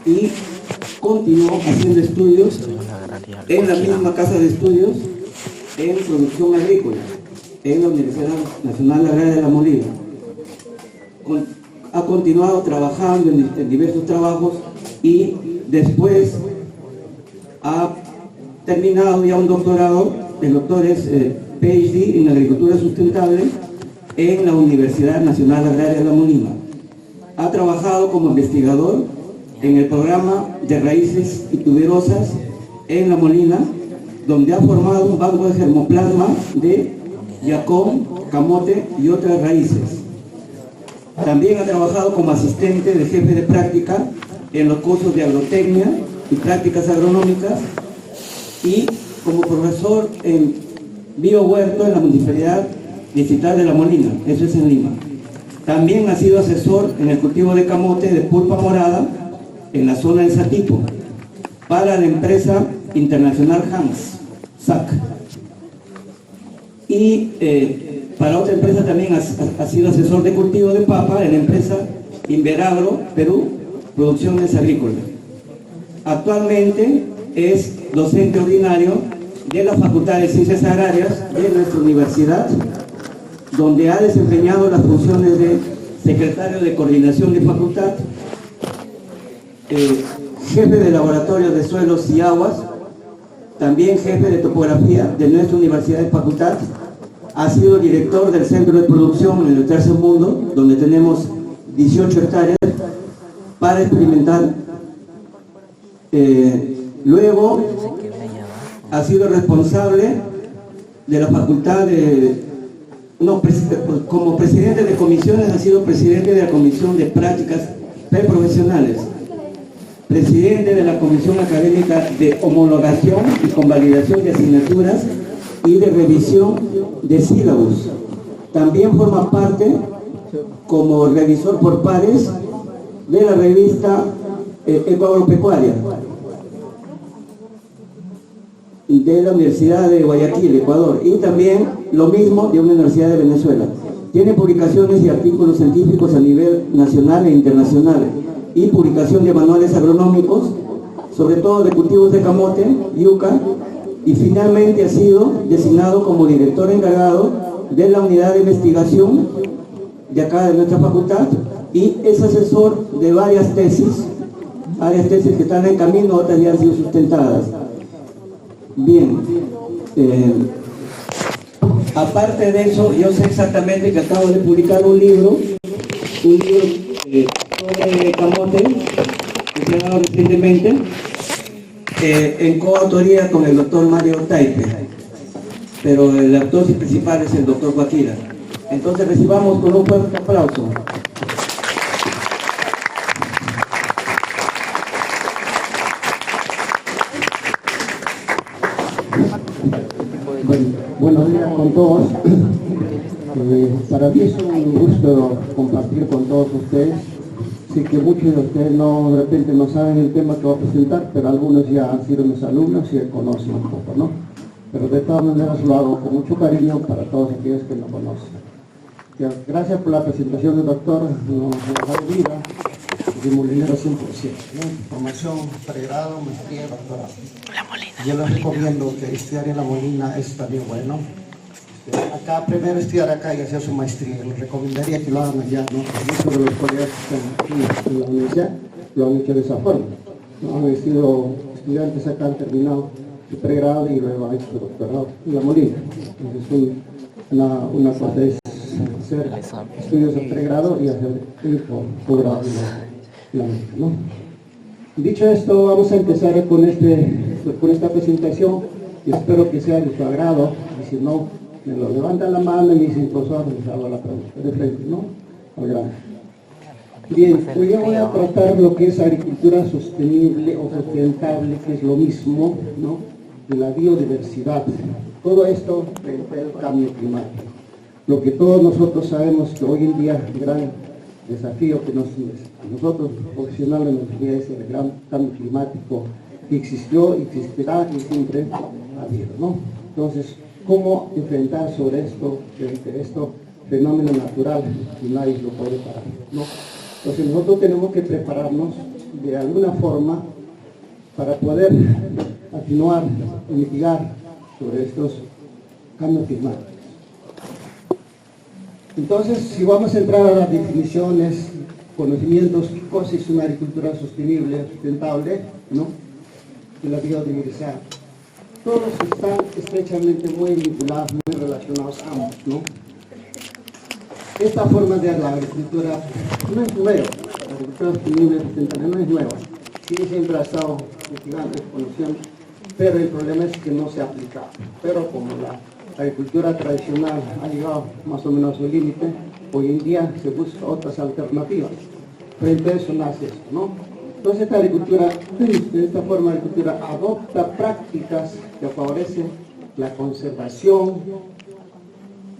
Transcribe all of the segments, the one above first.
y continuó haciendo estudios en la misma casa de estudios en producción agrícola, en la Universidad Nacional Agraria de La Molina. Ha continuado trabajando en diversos trabajos y después ha terminado ya un doctorado. El doctor es PhD en Agricultura Sustentable en la Universidad Nacional Agraria de La Molina. Ha trabajado como investigador en el programa de raíces y tuberosas en La Molina, donde ha formado un banco de germoplasma de yacón, camote y otras raíces. También ha trabajado como asistente de jefe de práctica en los cursos de agrotecnia y prácticas agronómicas y como profesor en biohuerto en la Municipalidad Distrital de La Molina, eso es en Lima. También ha sido asesor en el cultivo de camote de pulpa morada en la zona de Satipo para la empresa internacional Hans, SAC. Y para otra empresa también ha sido asesor de cultivo de papa en la empresa Inveragro Perú, Producciones Agrícolas. Actualmente es docente ordinario de la Facultad de Ciencias Agrarias de nuestra universidad, donde ha desempeñado las funciones de secretario de coordinación de facultad, jefe de laboratorio de suelos y aguas, también jefe de topografía de nuestra universidad de facultad. Ha sido director del centro de producción en el Tercer Mundo, donde tenemos 18 hectáreas para experimentar. Luego ha sido responsable de la facultad como presidente de comisiones, ha sido presidente de la Comisión de Prácticas Preprofesionales, presidente de la Comisión Académica de Homologación y Convalidación de Asignaturas y de Revisión de Sílabus. También forma parte como revisor por pares de la revista Agropecuaria de la Universidad de Guayaquil, Ecuador, y también lo mismo de una universidad de Venezuela. Tiene publicaciones y artículos científicos a nivel nacional e internacional y publicación de manuales agronómicos, sobre todo de cultivos de camote, yuca, y finalmente ha sido designado como director encargado de la unidad de investigación de acá de nuestra facultad y es asesor de varias tesis que están en camino, otras ya han sido sustentadas. Bien, aparte de eso, yo sé exactamente que acabo de publicar un libro sobre camote, que se ha dado recientemente, en coautoría con el doctor Mario Taipe, pero el autor principal es el doctor Joaquira. Entonces recibamos con un fuerte aplauso. Buenos días con todos. Para mí es un gusto compartir con todos ustedes. Sé que muchos de ustedes de repente no saben el tema que voy a presentar, pero algunos ya han sido mis alumnos y conocen un poco, ¿no? Pero de todas maneras lo hago con mucho cariño para todos aquellos que no conocen. Gracias por la presentación del doctor, nos da vida de Molinero 100%, ¿no? Formación, pregrado, maestría, doctorado. Yo les recomiendo que estudiar en La Molina es también bueno. Acá, primero estudiar acá y hacer su maestría. Les recomendaría que lo hagan allá, ¿no? Muchos de los colegas que están aquí en la universidad lo han hecho de esa forma, ¿no? Han sido estudiantes acá, han terminado su pregrado y luego han hecho su doctorado en La Molina. Entonces, una cosa es hacer estudios de pregrado y hacer posgrado en La Molina, ¿no? Dicho esto, vamos a empezar con esta presentación y espero que sea de su agrado, y si no, me lo levantan la mano y me dicen, profesor, les hago la pregunta de frente, ¿no? Al grano. Bien, hoy voy a tratar lo que es agricultura sostenible o sustentable, que es lo mismo, ¿no? De la biodiversidad. Todo esto frente al cambio climático. Lo que todos nosotros sabemos que hoy en día el gran desafío que nosotros profesionales nos guía es el gran cambio climático que existió, existirá y siempre ha habido, ¿no? Entonces, ¿cómo enfrentar sobre esto, frente a esto fenómeno natural que nadie lo puede parar, ¿no? Entonces nosotros tenemos que prepararnos de alguna forma para poder atenuar y mitigar sobre estos cambios climáticos. Entonces, si vamos a entrar a las definiciones, conocimientos, qué cosa es una agricultura sostenible, sustentable, ¿no? Y la biodiversidad. Todos están estrechamente muy vinculados, muy relacionados ambos, ¿no? Esta forma de la agricultura no es nueva, la agricultura sostenible sustentable no es nueva, sí siempre ha estado investigando, conociendo, pero el problema es que no se aplica. Pero como la agricultura tradicional ha llegado más o menos a su límite, hoy en día se buscan otras alternativas. Frente a eso nace esto, ¿no? Entonces esta forma de agricultura adopta prácticas que favorecen la conservación,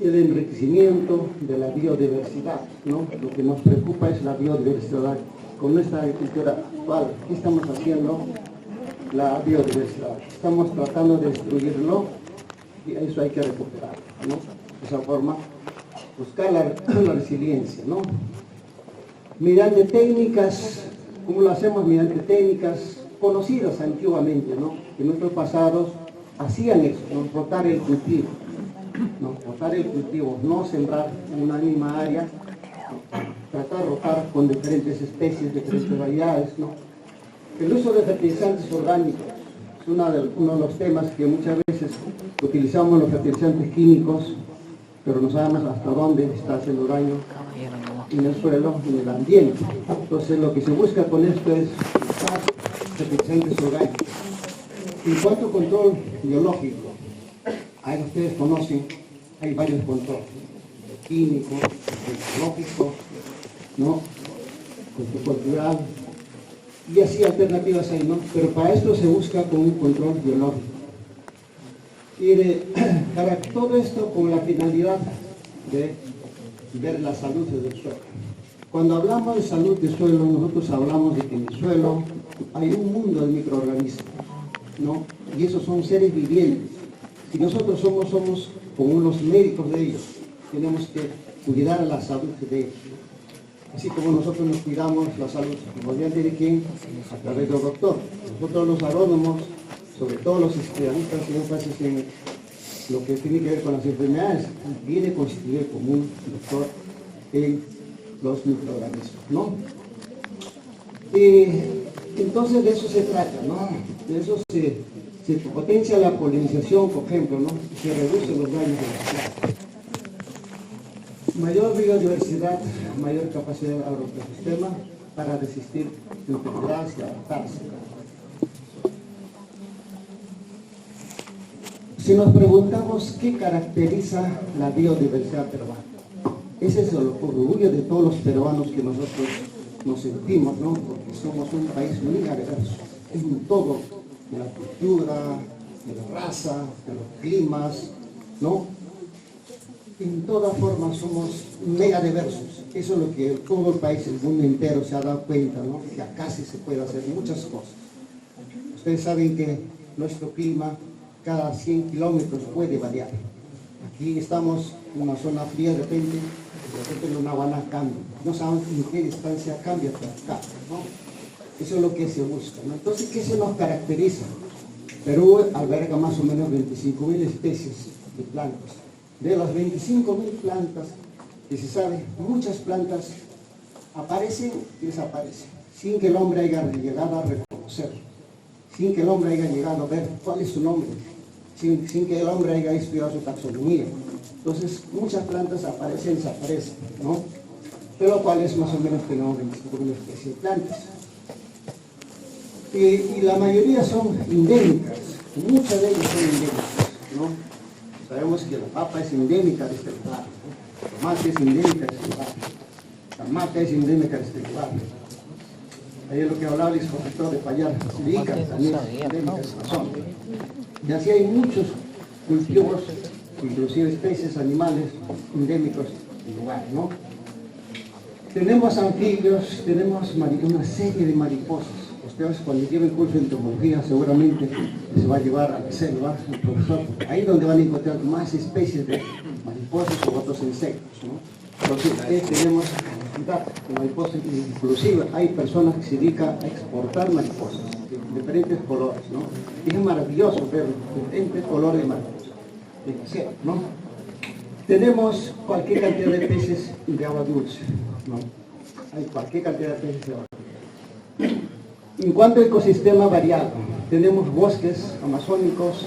el enriquecimiento de la biodiversidad, ¿no? Lo que nos preocupa es la biodiversidad. Con nuestra agricultura actual, ¿qué estamos haciendo? La biodiversidad. Estamos tratando de destruirlo y eso hay que recuperarlo, ¿no? De esa forma, buscar la resiliencia, ¿no? Mediante técnicas, ¿cómo lo hacemos? Mediante técnicas conocidas antiguamente, ¿no? Que nuestros pasados hacían eso, ¿no? Rotar el cultivo. No, rotar el cultivo, no sembrar en una misma área, tratar de rotar con diferentes especies, diferentes variedades, ¿no? El uso de fertilizantes orgánicos es uno de los temas que muchas veces utilizamos los fertilizantes químicos, pero no sabemos hasta dónde está haciendo daño en el suelo, en el ambiente. Entonces lo que se busca con esto es usar fertilizantes orgánicos. En cuanto a control biológico, ahí ustedes conocen, hay varios controles, el químico, el biológico, ¿no? Control cultural, y así alternativas hay, ¿no? Pero para esto se busca con un control biológico. Y para todo esto con la finalidad de ver la salud del suelo. Cuando hablamos de salud del suelo, nosotros hablamos de que en el suelo hay un mundo de microorganismos, ¿no? Y esos son seres vivientes. Si nosotros somos como unos médicos de ellos, tenemos que cuidar la salud de ellos. Así como nosotros nos cuidamos la salud primordial de quién, a través del doctor. Nosotros los agrónomos, sobre todo los especialistas y énfasis en lo que tiene que ver con las enfermedades, viene constituido como un doctor en los microorganismos, ¿no? Y entonces de eso se trata, ¿no? De eso se potencia la polinización, por ejemplo, ¿no? Y se reducen los daños de las plantas. Mayor biodiversidad, mayor capacidad del agroecosistema para resistir enfermedades y adaptarse. Si nos preguntamos qué caracteriza la biodiversidad peruana, ese es el orgullo de todos los peruanos que nosotros nos sentimos, ¿no? Porque somos un país muy diverso en todo, de la cultura, de la raza, de los climas, ¿no? En todas formas somos mega diversos. Eso es lo que todo el país, el mundo entero se ha dado cuenta, ¿no? Que acá sí se puede hacer muchas cosas. Ustedes saben que nuestro clima cada 100 kilómetros puede variar. Aquí estamos en una zona fría, de repente en una Habana cambia. No sabemos en qué distancia cambia hasta acá, ¿no? Eso es lo que se busca, ¿no? Entonces, ¿qué se nos caracteriza? Perú alberga más o menos 25.000 especies de plantas. De las 25.000 plantas que se sabe, muchas plantas aparecen y desaparecen, sin que el hombre haya llegado a reconocer, sin que el hombre haya llegado a ver cuál es su nombre, sin que el hombre haya estudiado su taxonomía. Entonces, muchas plantas aparecen y desaparecen, ¿no? Pero cuáles más o menos tenemos 25.000 especies de plantas. Y la mayoría son endémicas, muchas de ellas son endémicas, ¿no? Sabemos que la papa es endémica de este lugar, ¿no? La tomate es endémica de este lugar, la maca es endémica de este lugar. Ahí es lo que hablaba el expositor de Payar, Silica, también es endémica de esta zona. Y así hay muchos cultivos, inclusive especies, animales endémicos del lugar, ¿no? Tenemos anfibios, tenemos una serie de mariposas. Ustedes cuando lleven curso de entomología seguramente se va a llevar a la selva, el profesor, ahí es donde van a encontrar más especies de mariposas u otros insectos, ¿no? Entonces tenemos publicidad de mariposas, inclusive hay personas que se dedican a exportar mariposas de diferentes colores, ¿no? Y es maravilloso ver diferentes colores de mariposas, ¿no? Tenemos cualquier cantidad de peces de agua dulce, ¿no? Hay cualquier cantidad de peces de agua dulce. En cuanto a ecosistema variado, tenemos bosques amazónicos,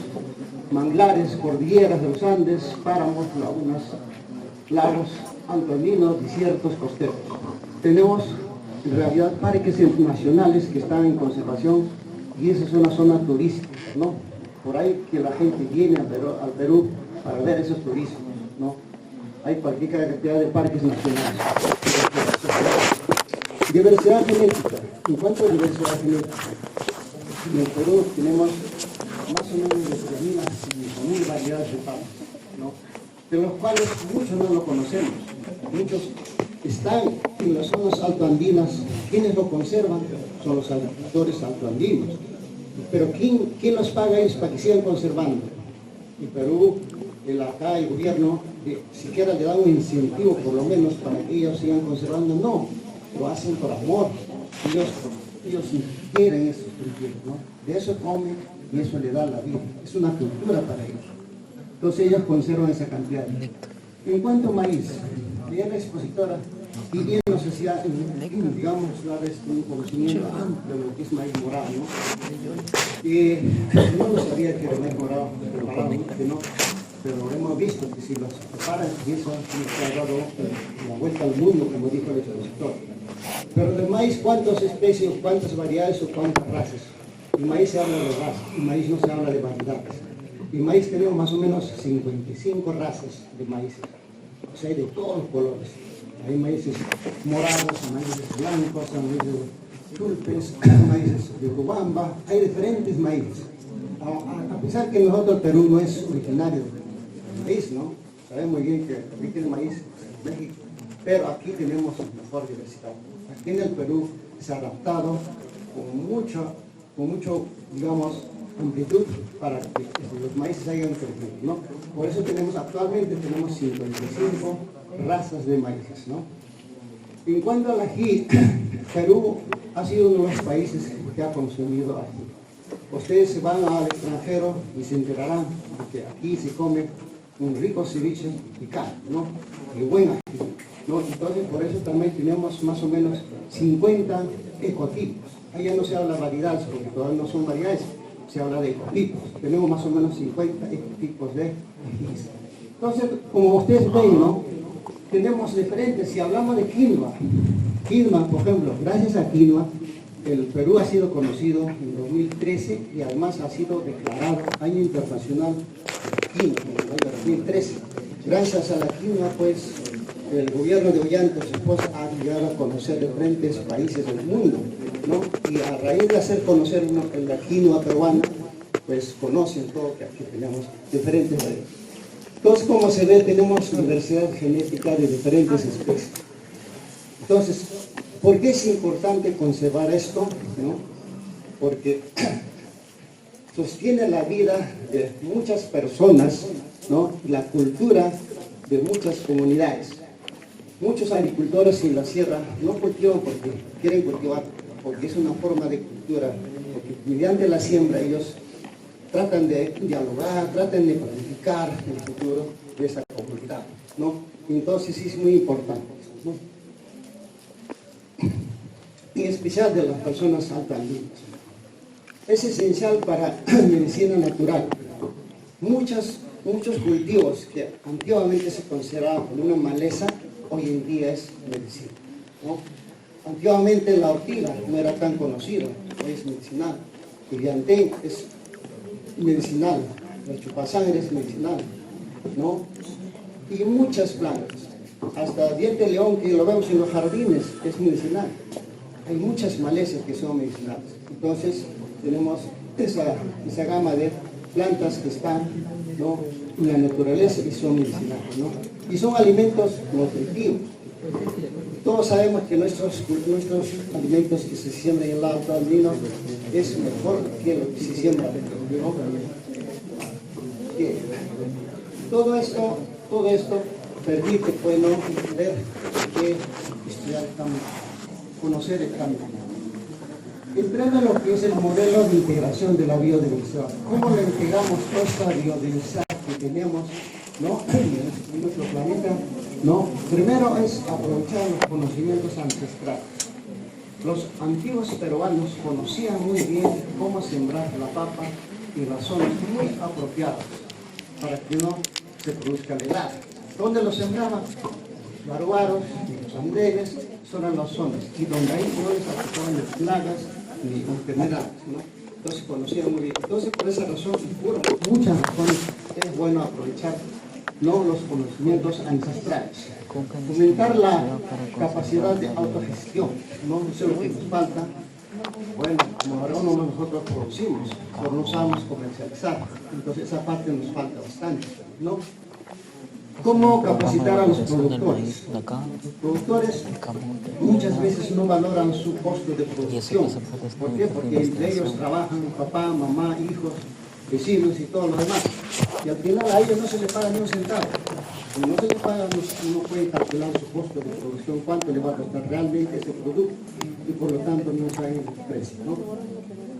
manglares, cordilleras de los Andes, páramos, lagunas, lagos, antoninos, desiertos costeros. Tenemos en realidad parques nacionales que están en conservación y esa es una zona turística, ¿no? Por ahí que la gente viene al Perú para ver esos turismos, ¿no? Hay cualquier cantidad de parques nacionales. Diversidad genética. En cuanto a diversidad genética, en el Perú tenemos más o menos de 3.000 a 5.000 variedades de pájaros, ¿no? De los cuales muchos no lo conocemos. Muchos están en las zonas altoandinas. Quienes lo conservan son los agricultores altoandinos. Pero ¿quién los paga ellos para que sigan conservando? En Perú, acá el gobierno siquiera le da un incentivo por lo menos para que ellos sigan conservando. No, lo hacen por amor. Ellos quieren esos cultivos, ¿no? De eso comen y eso le da la vida. Es una cultura para ellos. Entonces ellos conservan esa cantidad. En cuanto a maíz, ya la expositora pidiendo sociedad, digamos, una vez un conocimiento amplio de lo que es maíz morado, ¿no? Y no lo sabía que era maíz morado, pero hemos visto que si los preparan, y eso nos ha dado la vuelta al mundo, como dijo el expositor. Pero de maíz, ¿cuántas especies, cuántas variedades o cuántas razas? El maíz se habla de razas, el maíz no se habla de variedades. El maíz tenemos más o menos 55 razas de maíz. O sea, hay de todos los colores. Hay maíces morados, maíces blancos, maíces tulpes, maíces de Urubamba, hay diferentes maíces. A pesar que nosotros el Perú no es originario del maíz, ¿no? Sabemos muy bien que aquí el maíz es en México, pero aquí tenemos mejor diversidad. Aquí en el Perú se ha adaptado con mucho, digamos, amplitud para que los maíces hayan crecido, ¿no? Por eso actualmente tenemos 55 razas de maíces, ¿no? En cuanto al ají, Perú ha sido uno de los países que ha consumido ají. Ustedes se van al extranjero y se enterarán de que aquí se come un rico ceviche picante, ¿no? Y buen ají, ¿no? Entonces por eso también tenemos más o menos 50 ecotipos. Allá no se habla de variedades porque todavía no son variedades, se habla de ecotipos. Tenemos más o menos 50 ecotipos de ají. Entonces, como ustedes ven, ¿no? Tenemos diferentes, si hablamos de quinoa, por ejemplo, gracias a quinoa, el Perú ha sido conocido en 2013 y además ha sido declarado Año Internacional de Quinoa en el año 2013. Gracias a la quinoa, pues, el gobierno de Ollanta, su esposa, ha llegado a conocer diferentes países del mundo, ¿no? Y a raíz de hacer conocer la quinoa peruana, pues conocen todo que aquí tenemos diferentes variedades. Entonces, como se ve, tenemos diversidad genética de diferentes especies. Entonces, ¿por qué es importante conservar esto? ¿No? Porque sostiene la vida de muchas personas, ¿no? La cultura de muchas comunidades. Muchos agricultores en la sierra no cultivan porque quieren cultivar, porque es una forma de cultura, porque mediante la siembra ellos tratan de dialogar, tratan de planificar el futuro de esa comunidad, ¿no? Entonces es muy importante, ¿no? En especial de las personas altoandinas. Es esencial para medicina natural. Muchos cultivos que antiguamente se consideraban como una maleza, hoy en día es medicina, ¿no? Antiguamente la ortiga no era tan conocida, hoy es medicinal. El llantén es medicinal, el chupasangre es medicinal, ¿no? Y muchas plantas, hasta diente de león que lo vemos en los jardines es medicinal. Hay muchas malezas que son medicinales. Entonces tenemos esa gama de plantas que están, ¿no? En la naturaleza y son medicinales, ¿no? Y son alimentos nutritivos. Todos sabemos que nuestros alimentos que se siembran en el alto andino es mejor que lo que se siembra, ¿no? Todo esto permite, pues, ¿no? Ver que ya estamos conocer el cambio. Entrando en lo que es el modelo de integración de la biodiversidad. ¿Cómo le integramos toda esta biodiversidad que tenemos, ¿no?, en nuestro planeta? ¿No? Primero es aprovechar los conocimientos ancestrales. Los antiguos peruanos conocían muy bien cómo sembrar la papa y las zonas muy apropiadas para que no se produzca el helado. ¿Dónde lo sembraban? Baruaros y los andenes son las zonas, y donde ahí no les afectaban las plagas ni enfermedades, ¿no? Entonces conocían muy bien. Entonces, por esa razón, y por muchas razones, es bueno aprovechar, ¿no?, los conocimientos ancestrales. Fomentar la capacidad de autogestión, ¿no? Eso es lo que nos falta. Bueno, como ahora nosotros producimos, pero no sabemos comercializar, entonces esa parte nos falta bastante, ¿no? ¿Cómo capacitar a los productores? Los productores muchas veces no valoran su costo de producción. ¿Por qué? Porque entre ellos trabajan papá, mamá, hijos, vecinos y todo lo demás. Y al final a ellos no se les paga ni un centavo. Si no se les paga, no puede calcular su costo de producción, cuánto le va a costar realmente ese producto, y por lo tanto no saben el precio, ¿no?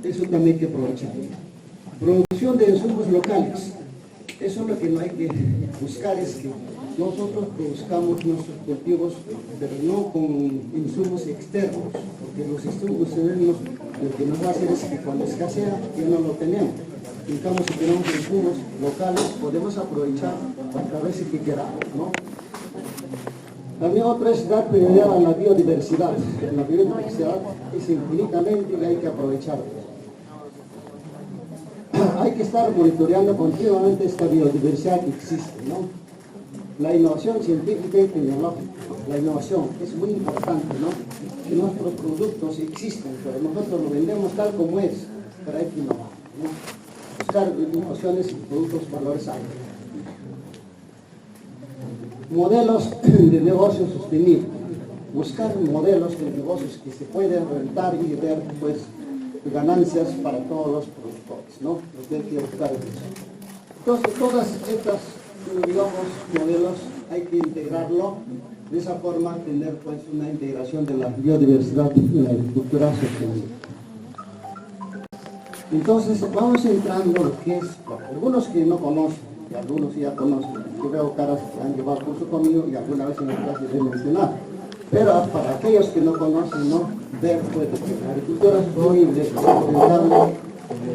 Eso también hay que aprovechar. Producción de insumos locales. Eso es lo que no hay que buscar, es que nosotros produzcamos nuestros cultivos, pero no con insumos externos, porque los insumos externos lo que nos va a hacer es que cuando escasea ya no lo tenemos. En cambio, si tenemos insumos locales, podemos aprovechar a veces que queramos, ¿no? También otra es dar prioridad a la biodiversidad. La biodiversidad es infinitamente y hay que aprovecharla. Hay que estar monitoreando continuamente esta biodiversidad que existe, ¿no? La innovación científica y tecnológica. La innovación es muy importante, ¿no? Que nuestros productos existen, pero nosotros lo vendemos tal como es, pero hay que innovar, ¿no? Buscar innovaciones y productos valores altos. Modelos de negocios sostenibles. Buscar modelos de negocios que se pueden rentar y ver, pues, ganancias para todos los productores, ¿no? Lo que hay que buscar es eso. Entonces, todas estas, digamos, modelos hay que integrarlo, de esa forma tener, pues, una integración de la biodiversidad y la agricultura sostenible. Entonces, vamos entrando lo que es, algunos que no conocen, y algunos ya conocen, yo veo caras que han llevado curso conmigo y alguna vez en la clase les he mencionado. Pero para aquellos que no conocen, ¿no?, ver, pues, que la agricultura sostenible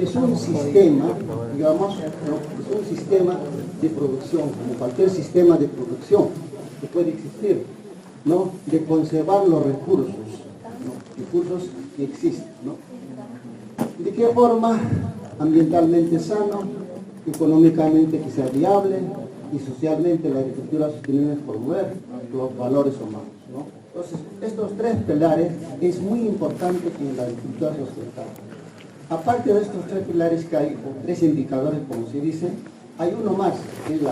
es un sistema, digamos, ¿no?, es un sistema de producción, como cualquier sistema de producción que puede existir, ¿no?, de conservar los recursos, ¿no?, recursos que existen, ¿no? ¿De qué forma? Ambientalmente sano, económicamente que sea viable y socialmente la agricultura sostenible es promover los valores humanos, ¿no? Entonces, estos tres pilares es muy importante en la agricultura sustentable. Aparte de estos tres pilares que hay, o tres indicadores, como se dice, hay uno más, que es el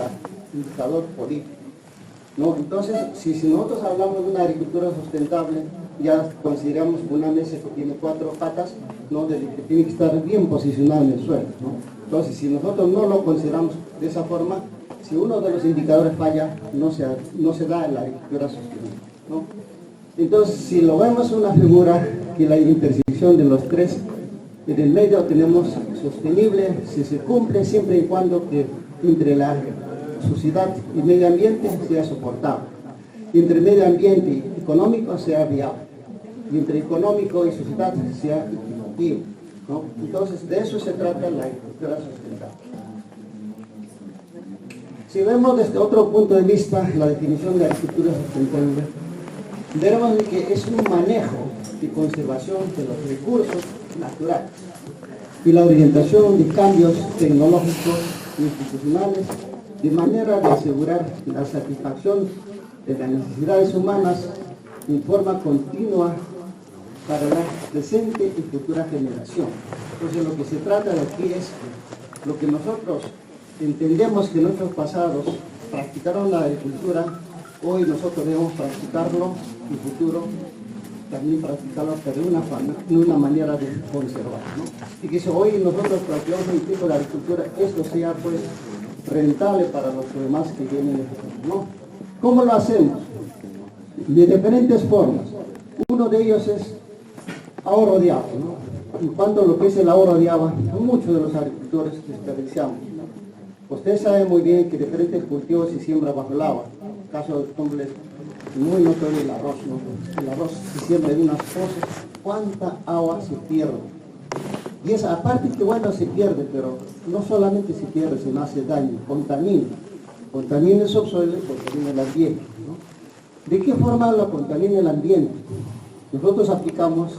indicador político, ¿no? Entonces, si nosotros hablamos de una agricultura sustentable, ya consideramos una mesa que tiene 4 patas, ¿no?, que tiene que estar bien posicionada en el suelo, ¿no? Entonces, si nosotros no lo consideramos de esa forma, si uno de los indicadores falla, no se da en la agricultura sostenible, ¿no? Entonces, si lo vemos una figura que la intersección de los tres, en el medio tenemos sostenible, si se cumple siempre y cuando que entre la sociedad y medio ambiente sea soportable, entre medio ambiente y económico sea viable, y entre económico y sociedad sea equitativo, ¿no? Entonces, de eso se trata la agricultura sustentable. Si vemos desde otro punto de vista la definición de agricultura sustentable, veremos que es un manejo y conservación de los recursos naturales y la orientación de cambios tecnológicos e institucionales de manera de asegurar la satisfacción de las necesidades humanas en forma continua para la presente y futura generación. Entonces, lo que se trata de aquí es lo que nosotros entendemos que nuestros pasados practicaron la agricultura, hoy nosotros debemos practicarlo y futuro también practicarlo, pero de una manera de conservar, ¿no? Y que si hoy nosotros practicamos un tipo de agricultura, esto sea, pues, rentable para los demás que vienen, ¿no? ¿Cómo lo hacemos? de diferentes formas. Uno de ellos es ahorro de agua, ¿no? En cuanto a lo que es el ahorro de agua, muchos de los agricultores desperdiciamos. Ustedes saben muy bien que diferentes cultivos se siembran bajo el agua. En el caso de los hombres, muy notorio el arroz, ¿no? El arroz se siembra en unas pozas, ¿cuánta agua se pierde? Y esa, aparte que bueno, se pierde, pero no solamente se pierde, sino hace daño, contamina. Contamina el subsuelo y contamina el ambiente, ¿no? ¿De qué forma lo contamina el ambiente? Nosotros aplicamos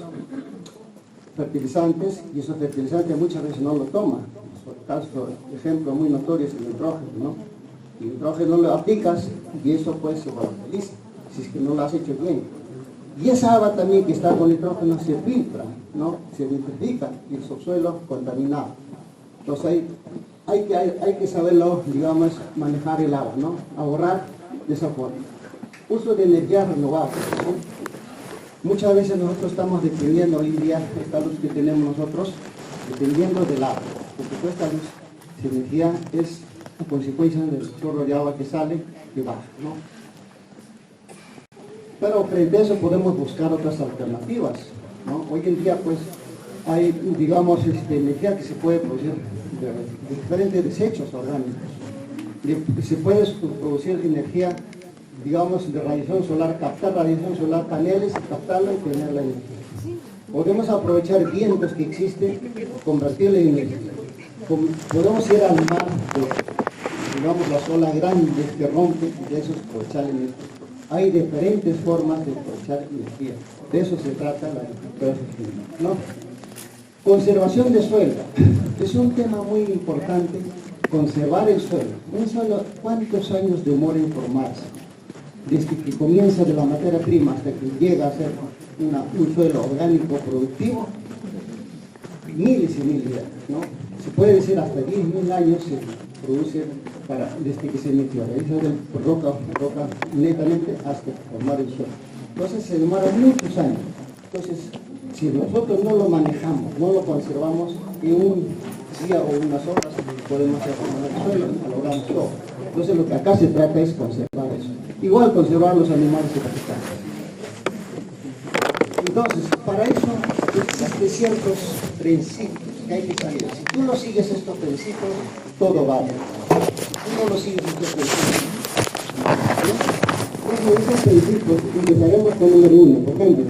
fertilizantes y esos fertilizantes muchas veces no lo toman. Por caso, ejemplo muy notorio es el nitrógeno, ¿no? El nitrógeno lo aplicas y eso pues se volatiliza, si es que no lo has hecho bien. Y esa agua también que está con nitrógeno se filtra, ¿no? Se nitrifica y el subsuelo contaminado. Entonces hay que saberlo, digamos, manejar el agua, ¿no? Ahorrar de esa forma. Uso de energías renovables, ¿no? Muchas veces nosotros estamos dependiendo hoy en día, esta luz que tenemos nosotros, dependiendo del agua, porque toda esta luz, esta energía es a consecuencia del chorro de agua que sale y baja, ¿no? Pero frente a eso podemos buscar otras alternativas, ¿no? Hoy en día pues hay, digamos, energía que se puede producir de diferentes desechos orgánicos. Se puede producir energía, digamos, de radiación solar, captar radiación solar, paneles, captarla y tener la energía. Podemos aprovechar vientos que existen, convertirla en energía. Podemos ir al mar, digamos, las olas grandes que rompen, y de eso aprovechar energía. Hay diferentes formas de aprovechar energía. De eso se trata la agricultura sostenible, ¿no? Conservación de suelo. Es un tema muy importante, conservar el suelo. Un suelo, ¿cuántos años demora en formarse? Desde que comienza de la materia prima hasta que llega a ser un suelo orgánico productivo, miles y miles de años, ¿no? Se puede decir hasta 10.000 años se produce desde que se metió, eso de roca netamente hasta formar el suelo. Entonces se demora muchos años. Entonces, si nosotros no lo manejamos, no lo conservamos, en un día o unas horas podemos hacer formar el suelo y logramos todo. Entonces lo que acá se trata es conservar eso. Igual conservar los animales y vegetales. Entonces, para eso existen ciertos principios que hay que saber. Si tú no sigues estos principios, todo va bien. Si tú no lo sigues estos principios, estos principios empezaremos con número 1, por ejemplo,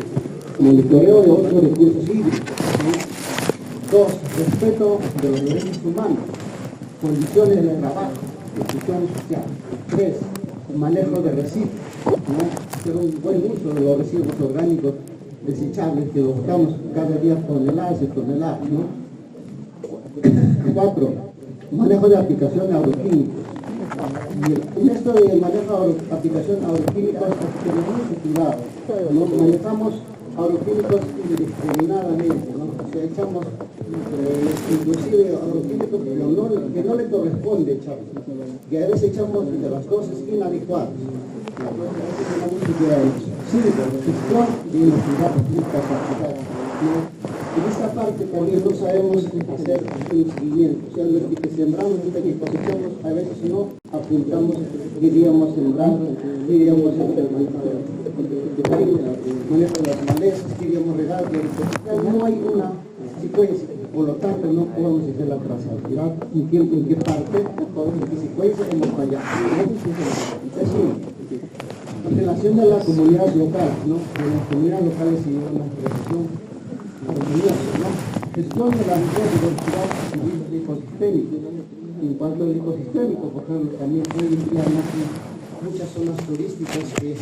monitoreo de otros recursos hídricos. 2, respeto de los derechos humanos, condiciones de trabajo, inclusión social. 3, manejo de residuos, ¿no? Hacer un buen uso de los residuos orgánicos desechables que los buscamos cada día toneladas y toneladas, ¿no? 4, manejo de aplicación agroquímicos. Y en esto de manejo de aplicación agroquímica tenemos mucho cuidado, ¿no? Manejamos agroquímicos indiscriminadamente, ¿no? O sea, echamos inclusive agroquímicos que no le corresponde echar, y a veces echamos de las cosas inadecuadas. A veces tenemos mucho cuidado. Sí, gestión de inocuidad y capacidad, ¿no? En esta parte también no sabemos hacer un seguimiento, o sea, lo que sembramos y que cosechamos, a veces no apuntamos, queríamos sembrar, queríamos hacer el manejo de las malezas, queríamos regar, no hay una secuencia, por lo tanto no podemos hacer la trazabilidad en qué parte, en qué secuencia hemos fallado. Es uno. En relación a la comunidad local, ¿no? En las comunidades locales se lleva una relación armoniosa, ¿no? Gestión de la biodiversidad ecosistémica. En cuanto al ecosistémico, por ejemplo, también hoy en día muchas zonas turísticas que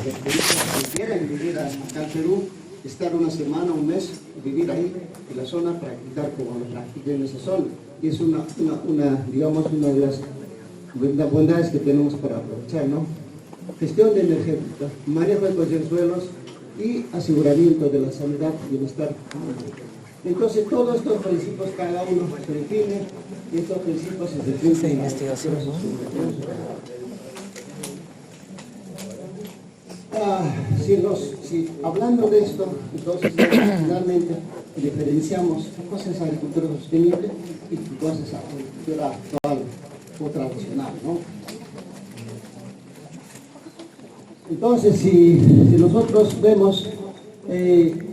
quieren vivir acá en Perú, estar una semana, un mes, vivir ahí en la zona, practicar como lo practican en esa zona. Y es digamos, una de las bondades que tenemos para aprovechar, ¿no? Gestión de energética, manejo de consuelos y aseguramiento de la sanidad y bienestar. Entonces, todos estos principios, cada uno se define, y estos principios se definen de investigación. Hablando de esto, entonces finalmente diferenciamos cosas es agricultura sostenible y cosas es agricultura actual o tradicional, ¿no? Entonces, si nosotros vemos,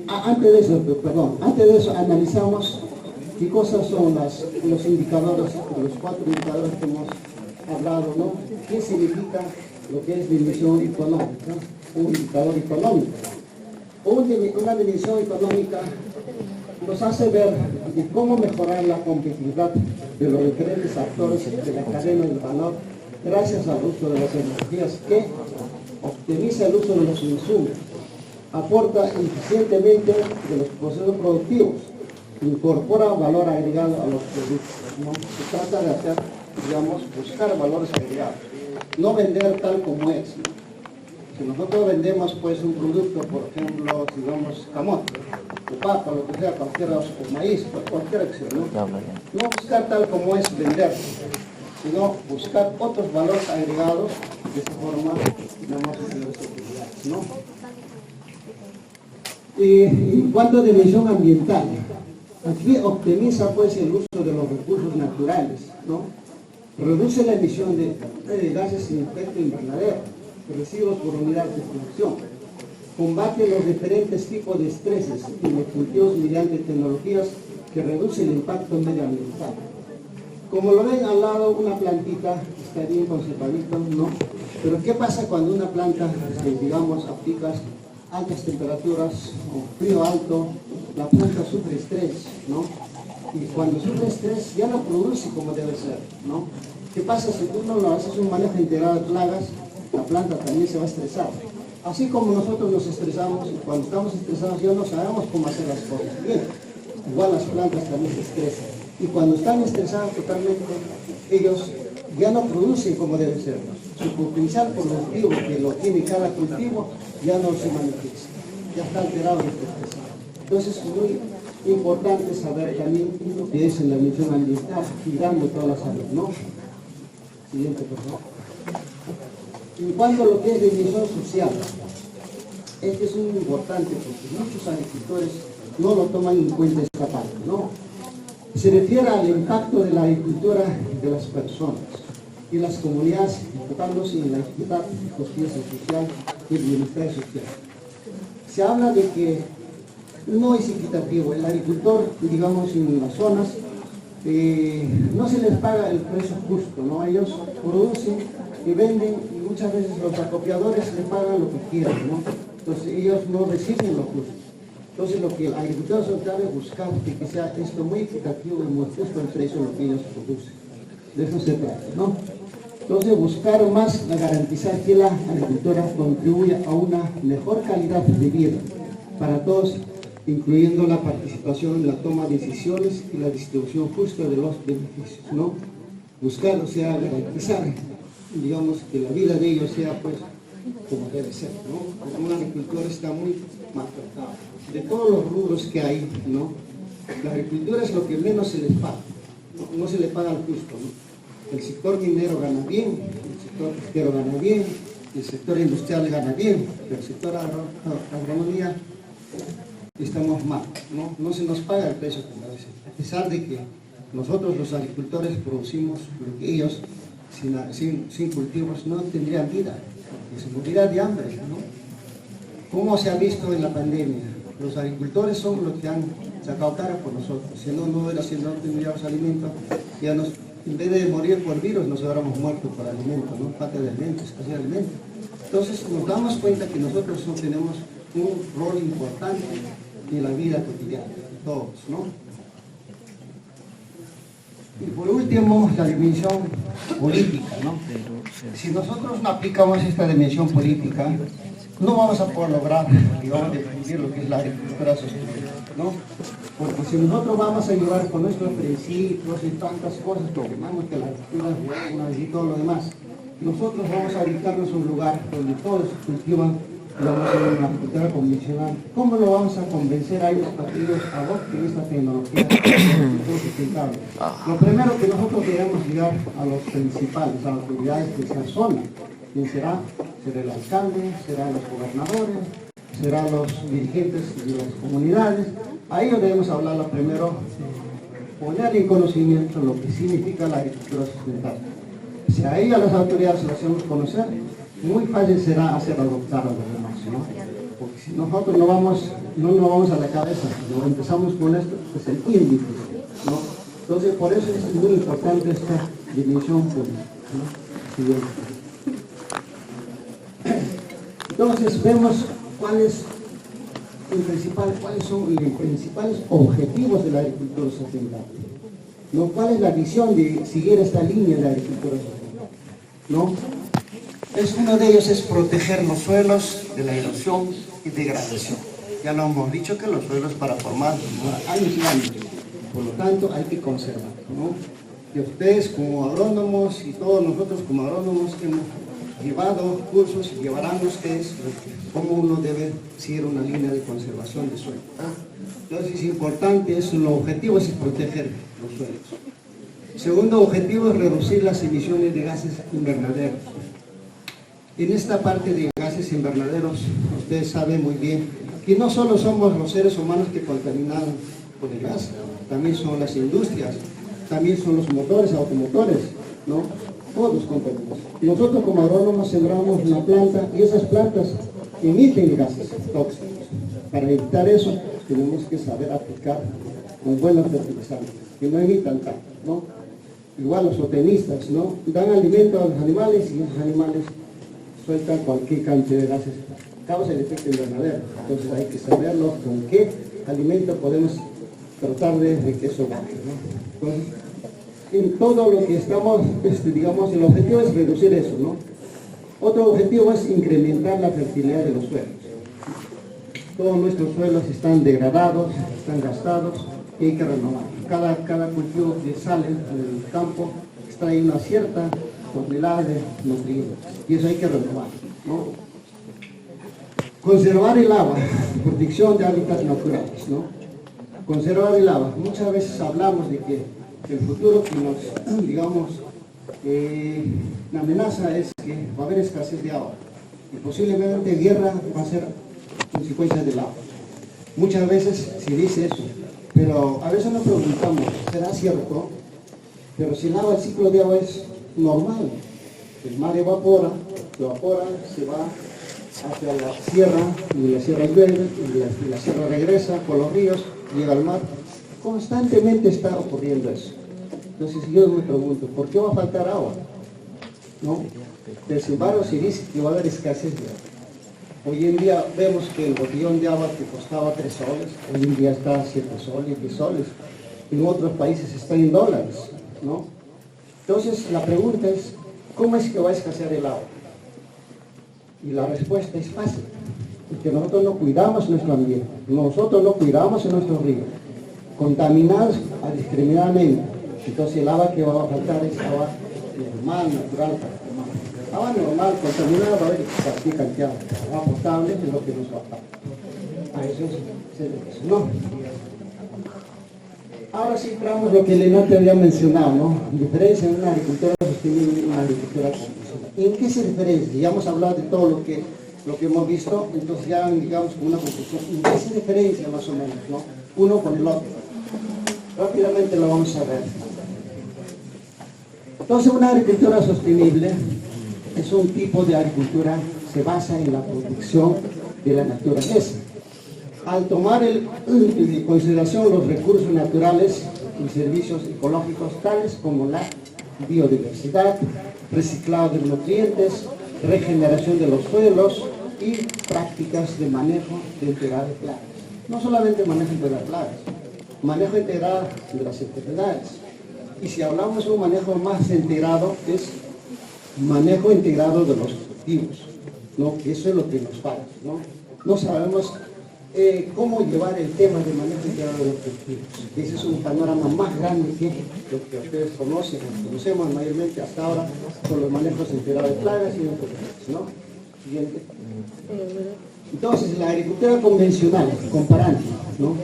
antes de eso analizamos qué cosas son los indicadores, los 4 indicadores que hemos hablado, ¿no? ¿Qué significa lo que es dimensión económica? Un indicador económico. Una dimensión económica nos hace ver de cómo mejorar la competitividad de los diferentes actores de la cadena del valor gracias al uso de las tecnologías que optimiza el uso de los insumos, aporta eficientemente de los procesos productivos, incorpora valor agregado a los productos, ¿no? Se trata de hacer, digamos, buscar valores agregados, no vender tal como es, ¿no? Si nosotros vendemos pues un producto, por ejemplo, digamos, camote, o papa, lo que sea, o maíz, cualquier acción, ¿no? No buscar tal como es vender, sino buscar otros valores agregados, de esa forma, digamos, ¿no? Y en cuanto a dimensión ambiental, aquí optimiza pues el uso de los recursos naturales, ¿no? Reduce la emisión de gases de efecto invernadero, residuos por unidad de producción, combate los diferentes tipos de estreses en los cultivos mediante tecnologías que reducen el impacto medioambiental. Como lo ven al lado, una plantita está bien conservadita, ¿no? Pero ¿qué pasa cuando una planta, digamos, aplicas altas temperaturas o frío alto? La planta sufre estrés, ¿no? Y cuando sufre estrés ya no produce como debe ser, ¿no? ¿Qué pasa si tú no haces un manejo integral de plagas? La planta también se va a estresar. Así como nosotros nos estresamos, y cuando estamos estresados ya no sabemos cómo hacer las cosas bien. Igual las plantas también se estresan. Y cuando están estresadas totalmente, ellos ya no producen como debe ser. Su potencial productivo que lo tiene cada cultivo ya no se manifiesta. Ya está alterado y estresado. Entonces es muy importante saber también lo que es en la dimensión ambiental, cuidando toda la salud, ¿no? Siguiente, por favor. En cuanto a lo que es dimensión social, este es muy importante porque muchos agricultores no lo toman en cuenta esta parte, ¿no? Se refiere al impacto de la agricultura de las personas y las comunidades, enfocándose en la equidad, justicia social y el bienestar social. Se habla de que no es equitativo. El agricultor, digamos, en las zonas, no se les paga el precio justo, ¿no? Ellos producen y venden y muchas veces los acopiadores les pagan lo que quieran, ¿no? Entonces ellos no reciben lo justo. Entonces lo que el agricultor debe buscar es que sea esto muy equitativo y muy justo el precio de lo que ellos producen. De eso se trata, ¿no? Entonces buscar más, garantizar que la agricultura contribuya a una mejor calidad de vida para todos, incluyendo la participación en la toma de decisiones y la distribución justa de los beneficios, ¿no? Buscar, o sea, garantizar, digamos, que la vida de ellos sea, pues, como debe ser, ¿no? Porque un agricultor está muy maltratado. De todos los rubros que hay, ¿no? La agricultura es lo que menos se les paga, no se le paga al justo, ¿no? El sector minero gana bien, el sector pesquero gana bien, el sector industrial gana bien, pero el sector agronomía estamos mal, ¿no? No se nos paga el precio como debe ser, a pesar de que nosotros los agricultores producimos lo que ellos sin cultivos no tendrían vida, porque se morirían de hambre, ¿no? ¿Cómo se ha visto en la pandemia? Los agricultores son los que han sacado cara por nosotros, si no tendríamos alimentos, ya nos, en vez de morir por virus nos hubiéramos muerto por alimentos, ¿no? Falta de alimentos, escasez de alimentos. Entonces nos damos cuenta que nosotros no tenemos un rol importante en la vida cotidiana de todos, ¿no? Y por último, la dimensión política, ¿no? Si nosotros no aplicamos esta dimensión política, no vamos a poder lograr, digamos, definir lo que es la agricultura sostenible, ¿no? Porque si nosotros vamos a ayudar con nuestros principios y tantas cosas, tomamos que la agricultura y todo lo demás, nosotros vamos a ubicarnos en un lugar donde todos cultivan, digamos, en una agricultura convencional. ¿Cómo lo vamos a convencer a ellos para que ellos adopten esta tecnología sustentable? Lo primero que nosotros debemos llegar a los principales, a las autoridades de esa zona. ¿Quién será? Será el alcalde, serán los gobernadores, serán los dirigentes de las comunidades. A ellos debemos hablar primero, poner en conocimiento lo que significa la agricultura sustentable. Si a ellas las autoridades las hacemos conocer, muy fácil será hacer adoptar a los demás, ¿no? Porque si nosotros no nos vamos a la cabeza, no empezamos con esto, pues el índice, ¿no? Entonces, por eso es muy importante esta dimensión pública, ¿no? Siguiente. Entonces, vemos cuáles son los principales objetivos de la agricultura sustentable, ¿no? ¿Cuál es la visión de seguir esta línea de la agricultura sustentable? ¿No? Uno de ellos es proteger los suelos de la erosión y degradación. Ya lo hemos dicho que los suelos para formar años y años, por lo tanto hay que conservar, ¿no? Y ustedes como agrónomos y todos nosotros como agrónomos hemos llevado cursos y llevarán ustedes cómo uno debe seguir una línea de conservación de suelo, ¿no? Entonces es importante, el objetivo es proteger los suelos. El segundo objetivo es reducir las emisiones de gases invernaderos. En esta parte de gases invernaderos, ustedes saben muy bien que no solo somos los seres humanos que contaminamos por el gas, también son las industrias, también son los motores, automotores, ¿no? Todos contaminamos. Y nosotros como agrónomos sembramos una planta y esas plantas emiten gases tóxicos. Para evitar eso, tenemos que saber aplicar con buenos fertilizantes, que no emitan tanto, ¿no? Igual los zootecnistas, ¿no? Dan alimento a los animales y los animales sueltan cualquier cantidad de gases, causa el efecto invernadero. Entonces hay que saberlo con qué alimento podemos tratar de que eso baje, ¿no? Entonces, en todo lo que estamos, digamos, el objetivo es reducir eso, ¿no? Otro objetivo es incrementar la fertilidad de los suelos. Todos nuestros suelos están degradados, están gastados y hay que renovar. Cada cultivo que sale del campo extrae una cierta tonelada de nutrientes y eso hay que renovar, ¿no? Conservar el agua, protección de hábitats naturales, ¿no? Conservar el agua. Muchas veces hablamos de que el futuro que nos, digamos, la amenaza es que va a haber escasez de agua y posiblemente guerra va a ser consecuencia del agua. Muchas veces se dice eso, pero a veces nos preguntamos, ¿será cierto? Pero si el agua, el ciclo de agua es normal. El mar evapora, se va hacia la sierra, y la sierra llueve, y la sierra regresa por los ríos, llega al mar. Constantemente está ocurriendo eso. Entonces yo me pregunto, ¿por qué va a faltar agua? ¿No? Sin embargo, se dice que va a haber escasez de agua. Hoy en día vemos que el botellón de agua que costaba 3 soles, hoy en día está a 7 soles, 10 soles. En otros países está en dólares, ¿no? Entonces la pregunta es, ¿cómo es que va a escasear el agua? Y la respuesta es fácil, porque nosotros no cuidamos nuestro ambiente, nosotros no cuidamos nuestros ríos, contaminados indiscriminadamente. Entonces el agua que va a faltar es agua normal, natural, para tomar. Agua normal, contaminada, va a haber cualquier cantidad. Agua potable es lo que nos va a faltar. A eso es no. Ahora sí entramos lo que Leonor te había mencionado, ¿no? Diferencia en una agricultura sostenible y una agricultura convencional. ¿En qué se diferencia? Ya hemos hablado de todo lo que hemos visto, entonces ya digamos con una conclusión. ¿En qué se diferencia más o menos, no? Uno con el otro. Rápidamente lo vamos a ver. Entonces una agricultura sostenible es un tipo de agricultura que se basa en la protección de la naturaleza. Al tomar en consideración los recursos naturales y servicios ecológicos tales como la biodiversidad, reciclado de nutrientes, regeneración de los suelos y prácticas de manejo integral de plagas. No solamente manejo integral de plagas, manejo integral de las enfermedades. Y si hablamos de un manejo más integrado, es manejo integrado de los cultivos, ¿no? Eso es lo que nos falta, ¿no? No sabemos cómo llevar el tema de manejo integrado de los cultivos. Ese es un panorama más grande que lo que ustedes conocemos mayormente hasta ahora con los manejos integrados de plagas y enfermedades, ¿no? Siguiente. Entonces, la agricultura convencional, comparando, ¿no?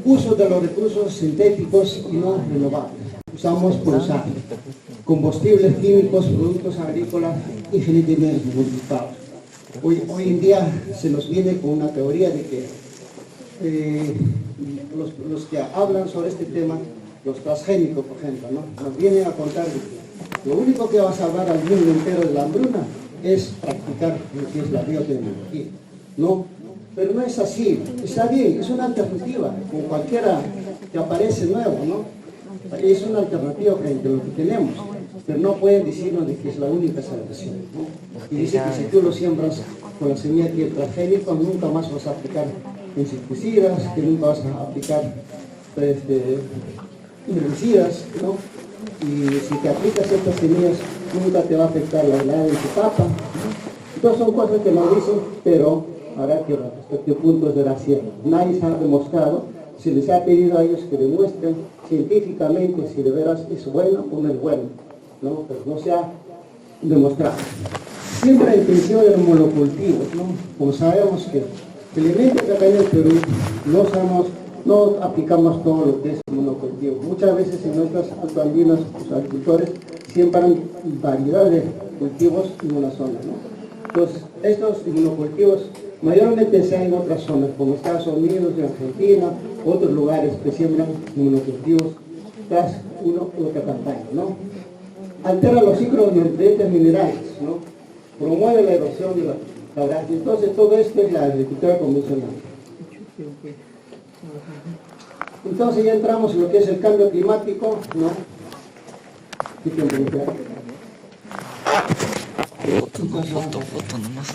Uso de los recursos sintéticos y no renovables. Usamos por usar combustibles químicos, productos agrícolas y genéticamente modificados. Hoy en día se nos viene con una teoría de que los que hablan sobre este tema, los transgénicos, por ejemplo, ¿no? Nos vienen a contar que lo único que va a salvar al mundo entero de la hambruna es practicar aplicar lo que es la biotecnología, ¿no? Pero no es así, está bien, es una alternativa, como cualquiera que aparece nuevo, ¿no? Es una alternativa frente a lo que tenemos, pero no pueden decirnos de que es la única salvación, ¿no? Y dice que si tú lo siembras con la semilla de transgénica, nunca más vas a aplicar insecticidas, que nunca vas a aplicar herbicidas, ¿no? Y si te aplicas estas semillas, nunca te va a afectar la helada en tu papa, ¿no? Entonces son cosas que nos dicen, pero habrá que ver hasta qué punto será cierto. Nadie se ha demostrado, se les ha pedido a ellos que demuestren científicamente si de veras es bueno o no es bueno, ¿no? Pero no se ha demostrado. Siempre la intención de los monocultivos, ¿no? Como sabemos que felizmente acá en el Perú no aplicamos todo lo que es monocultivo. Muchas veces en nuestras altoandinas los agricultores siembran variedad de cultivos en una zona, ¿no? Entonces, estos monocultivos mayormente se dan en otras zonas, como Estados Unidos, en Argentina, otros lugares que siembran monocultivos tras otra campaña, ¿no? Altera los ciclos de nutrientes minerales, ¿no? Promueve la erosión de la labranza. Entonces, todo esto es la agricultura convencional. Entonces ya entramos en lo que es el cambio climático, ¿no?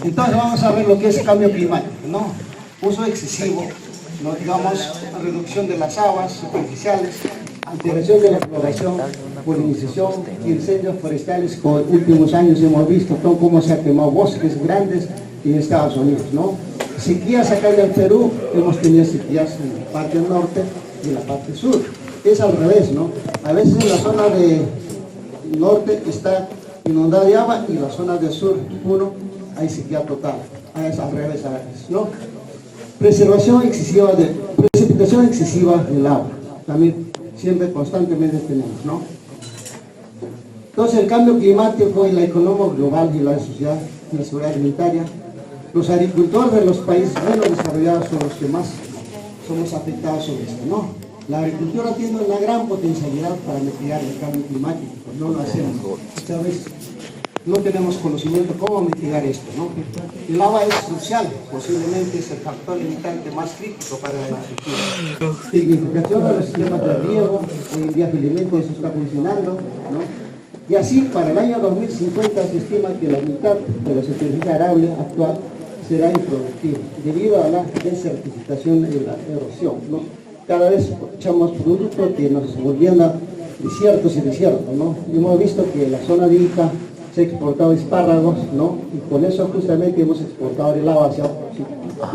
Entonces vamos a ver lo que es el cambio climático, ¿no? Uso excesivo, ¿no? Digamos, reducción de las aguas superficiales, alteración de la floración, polinización, incendios forestales. Con los últimos años hemos visto cómo se han quemado bosques grandes en Estados Unidos, ¿no? Sequías acá en el Perú, hemos tenido sequías en la parte norte y en la parte sur. Es al revés, ¿no? A veces en la zona de norte está inundada de agua y la zona del sur, hay sequía total. Es al revés a veces, ¿no? Precipitación excesiva del agua. También siempre constantemente tenemos, ¿no? Entonces el cambio climático y la economía global y la sociedad y la seguridad alimentaria, los agricultores de los países menos desarrollados son los que más somos afectados sobre esto, ¿no? La agricultura tiene una gran potencialidad para mitigar el cambio climático, pero no lo hacemos. Muchas veces no tenemos conocimiento de cómo mitigar esto, ¿no? El agua es crucial, posiblemente es el factor limitante más crítico para la agricultura. Dignificación de los sistemas de riego, hoy en día felizmente eso está funcionando, ¿no? Y así, para el año 2050 se estima que la mitad de la superficie arable actual será improductiva, debido a la desertificación y la erosión, ¿no? Cada vez echamos productos que nos volvían a desiertos y desiertos, ¿no? Y hemos visto que en la zona de Ica se ha exportado espárragos, ¿no? Y con eso justamente hemos exportado el agua hacia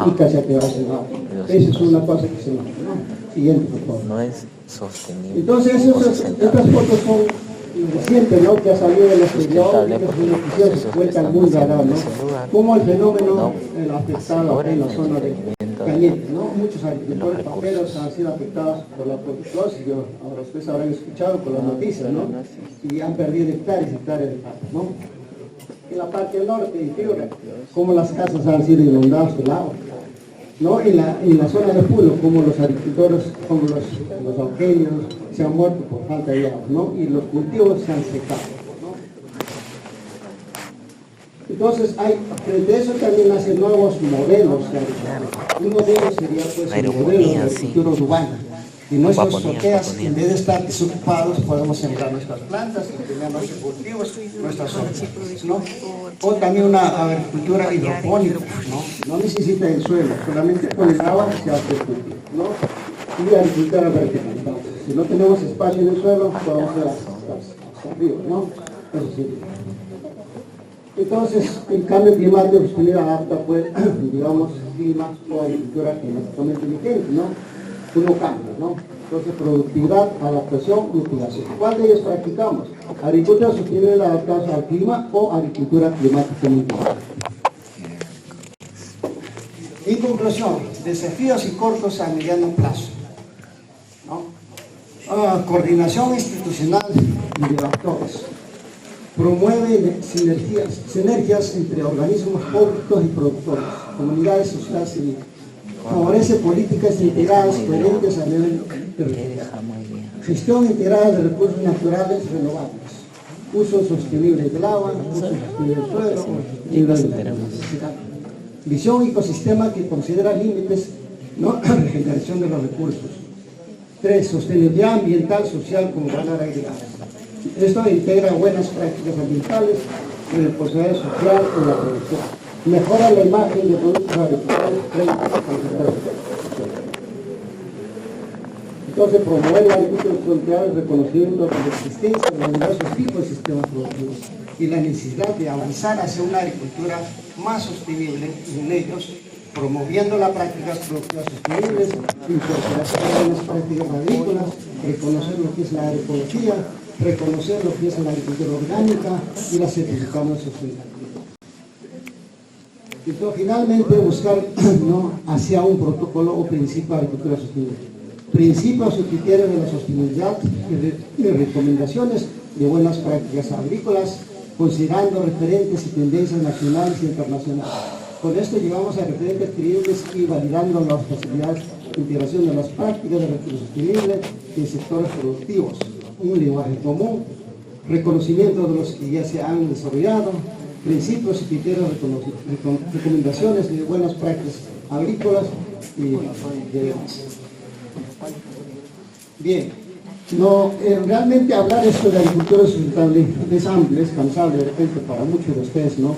Ica, se ha quedado sin agua. Esa es una cosa que se nos... ¿no? Siguiente, por favor. No es sostenible. Entonces, estas fotos son recientes, ¿no? Que ha salido de los periódicos y noticiosos, cuenta al mundo ahora, ¿no? Cómo el fenómeno ha afectado en la zona de Cañete, ¿no? Muchos agricultores paperos han sido afectados por la producción, ahora ustedes habrán escuchado por las noticias, ¿no? Y han perdido hectáreas y hectáreas de pasto, ¿no? En la parte del norte, en Piura, cómo las casas han sido inundadas del agua, ¿no? En la zona de Puno, como los agricultores, como los auqueños se han muerto por falta de agua, ¿no? Y los cultivos se han secado, ¿no? Entonces, frente a eso también nacen nuevos modelos de agricultura. Uno de ellos sería pues el modelo de agricultura urbana. Y nuestras azoteas, en vez de estar desocupados, podemos sembrar nuestras plantas y tener nuestros cultivos, nuestras hortalizas, ¿no? O también una agricultura hidropónica, ¿no? No necesita el suelo, solamente con el agua se hace el cultivo, ¿no? Y agricultura vertical. Si no tenemos espacio en el suelo, podemos hacer hasta arriba, ¿no? Eso sí. Entonces, el cambio climático pues, adapta, pues, digamos, clima o agricultura climáticamente vigente, ¿no? Uno cambia, ¿no? Entonces, productividad, adaptación, mitigación. ¿Cuál de ellos practicamos? Agricultura sostenible adaptada al clima o agricultura climáticamente vigente. En conclusión, desafíos y cortos a mediano plazo, ¿no? Coordinación institucional de actores. Promueve sinergias entre organismos públicos y productores, comunidades sociales civiles. Favorece políticas integradas coherentes a nivel territorial. Gestión integrada de recursos naturales renovables. uso sostenible del agua, uso sostenible del suelo, uso sostenible de la biodiversidad. Visión ecosistema que considera límites, ¿no? Regeneración de los recursos. 3. Sostenibilidad ambiental, social con valor agregado. Esto integra buenas prácticas ambientales, responsabilidad social en la producción. Mejora la imagen de productos agrícolas frente a la concentración. Entonces, promover la agricultura frontal reconociendo la existencia de los diversos tipos de sistemas productivos y la necesidad de avanzar hacia una agricultura más sostenible en ellos, promoviendo las prácticas productivas sostenibles, incorporación de las prácticas agrícolas, reconocer lo que es la agroecología, reconocer lo que es la agricultura orgánica y la certificación sostenible. Entonces, finalmente, buscar, ¿no?, hacia un protocolo o principio de agricultura sostenible. Principios y criterios de la sostenibilidad y recomendaciones de buenas prácticas agrícolas, considerando referentes y tendencias nacionales e internacionales. Con esto llegamos a referentes creíbles y validando las facilidades de integración de las prácticas de recursos sostenibles en sectores productivos. Un lenguaje común, reconocimiento de los que ya se han desarrollado, principios y criterios, recomendaciones de buenas prácticas agrícolas y de demás. Bien, no, realmente hablar esto de agricultura sustentable es amplio, es cansable de repente para muchos de ustedes, ¿no?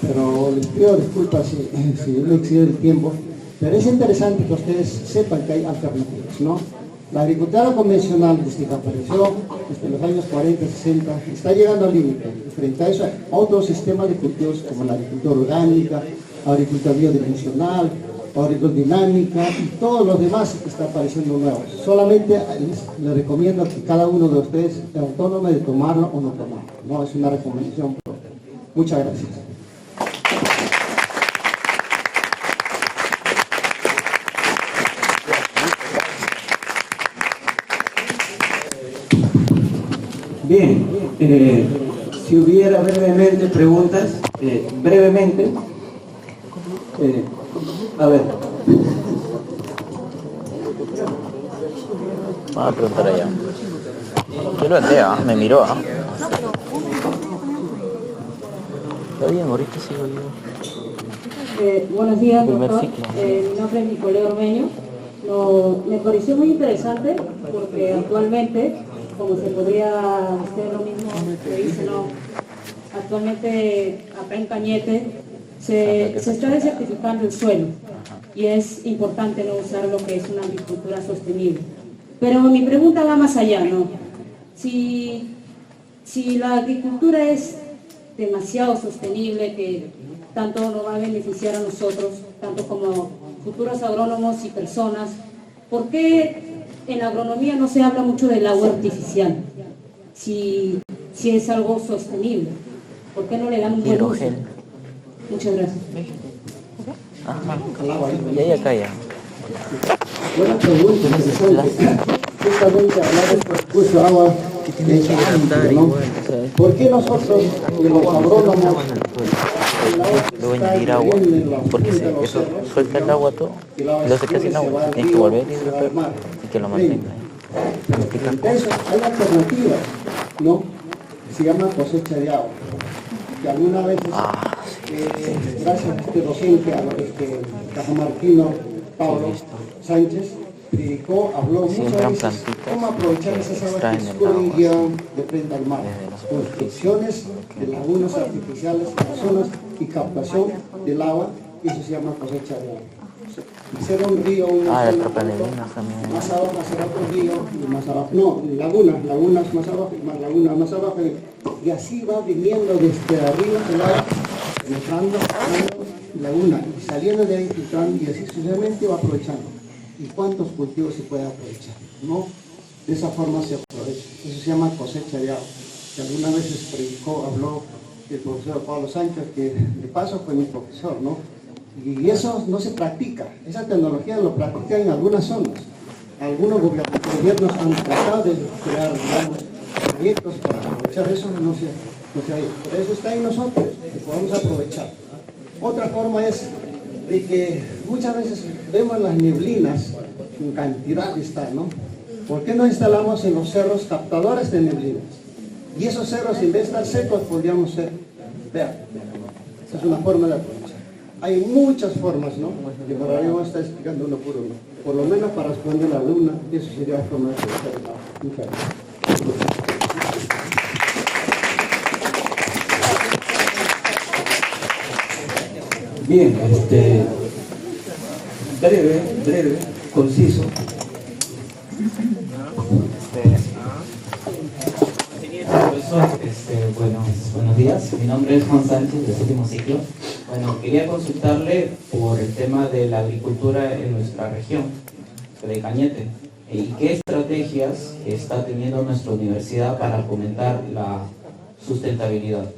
Pero les pido disculpas si no excedo el tiempo, pero es interesante que ustedes sepan que hay alternativas, ¿no? La agricultura convencional, desde que apareció desde los años 40, 60, está llegando al límite. Frente a eso hay otros sistemas de cultivos como la agricultura orgánica, agricultura biodimensional, dinámica y todos los demás que están apareciendo nuevos. Solamente les recomiendo que cada uno de ustedes sea autónomo de tomarlo o no tomarlo. No es una recomendación propia. Muchas gracias. Bien, si hubiera brevemente preguntas, brevemente. A ver. Vamos a preguntar allá. Yo lo andé, me miró. Está bien, ahorita sigo yo. Buenos días, doctor. Mi nombre es Nicolás Ormeño. Me pareció muy interesante porque actualmente, como se podría, usted lo mismo que dice, ¿no? Actualmente acá en Cañete se está desertificando el suelo y es importante no usar lo que es una agricultura sostenible. Pero mi pregunta va más allá, ¿no? Si la agricultura es demasiado sostenible, que tanto nos va a beneficiar a nosotros, tanto como futuros agrónomos y personas, ¿por qué en la agronomía no se habla mucho del agua artificial? Si es algo sostenible, ¿por qué no le dan un buen uso? Muchas gracias. Y ahí acá ya. Buena pregunta, justamente hablar del uso de agua es amplio, ¿no? ¿Por qué nosotros, los agrónomos, Luego añadir agua, porque eso suelta el agua todo y lo hace casi agua, tienes que volver y que lo mantenga. Entonces, hay alternativas, ¿no? Se llama cosecha de agua, que algunas veces, gracias a este docente, a cajamarquino Pablo Sánchez, predicó, habló muchas veces cómo aprovechar esas aguas que escurren de frente al mar, construcciones de lagunas artificiales en las zonas y captación del agua, y eso se llama cosecha de agua. Hacer un río, más abajo hacer otro río, y más abajo, no, lagunas más abajo, y más lagunas más abajo, y así va viniendo desde arriba el agua, entrando laguna, y saliendo de ahí, filtrando, y así sucesivamente va aprovechando. ¿Y cuántos cultivos se puede aprovechar? ¿No? De esa forma se aprovecha. Eso se llama cosecha de agua. Que algunas veces predicó, habló el profesor Pablo Sánchez, que de paso fue mi profesor, ¿no? Y eso no se practica. Esa tecnología lo practican en algunas zonas. Algunos gobiernos han tratado de crear, digamos, proyectos para aprovechar eso, no se ha ido. Por eso está en nosotros, que podamos aprovechar. Otra forma es de que muchas veces vemos las neblinas, en cantidad está, ¿no? ¿Por qué no instalamos en los cerros captadores de neblinas? Y esos cerros, en vez de estar secos, podríamos ser verdes. Esa es una forma de aprovechar. Hay muchas formas, ¿no? Que para mí está explicando uno por uno. Por lo menos para responder a la luna, eso sería la forma de aprovechar el agua. Muchas gracias. Bien, breve, conciso. Profesor, buenos días. Mi nombre es Juan Sánchez, del séptimo ciclo. Bueno, quería consultarle por el tema de la agricultura en nuestra región, de Cañete, y qué estrategias está teniendo nuestra universidad para fomentar la sustentabilidad.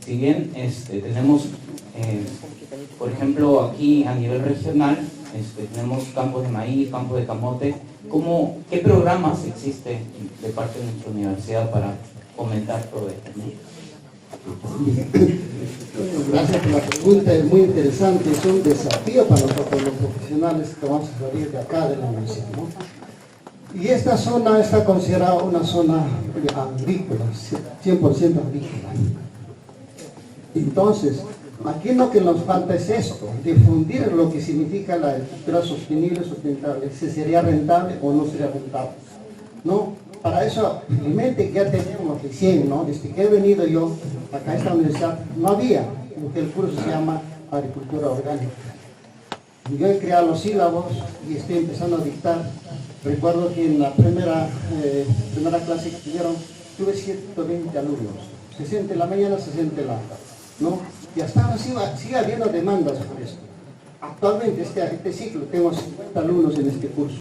Si bien tenemos, por ejemplo, aquí a nivel regional, tenemos campos de maíz, campos de camote, ¿qué programas existen de parte de nuestra universidad para fomentar todo esto, ¿no? Gracias por la pregunta, es muy interesante, es un desafío para nosotros los profesionales que vamos a salir de acá de la universidad, ¿no? Y esta zona está considerada una zona agrícola, 100% agrícola. Entonces, aquí lo que nos falta es esto, difundir lo que significa la agricultura sostenible, sustentable, si sería rentable o no sería rentable, ¿no? Para eso, felizmente ya tenemos recién, ¿no? Desde que he venido yo acá a esta universidad, no había lo que el curso se llama agricultura orgánica. Yo he creado los sílabos y estoy empezando a dictar. Recuerdo que en la primera clase que tuvieron, tuve 120 alumnos, 60 en la mañana, 60 en la tarde, ¿no? Y hasta ahora sigue habiendo demandas por esto. Actualmente, este ciclo, tengo 50 alumnos en este curso.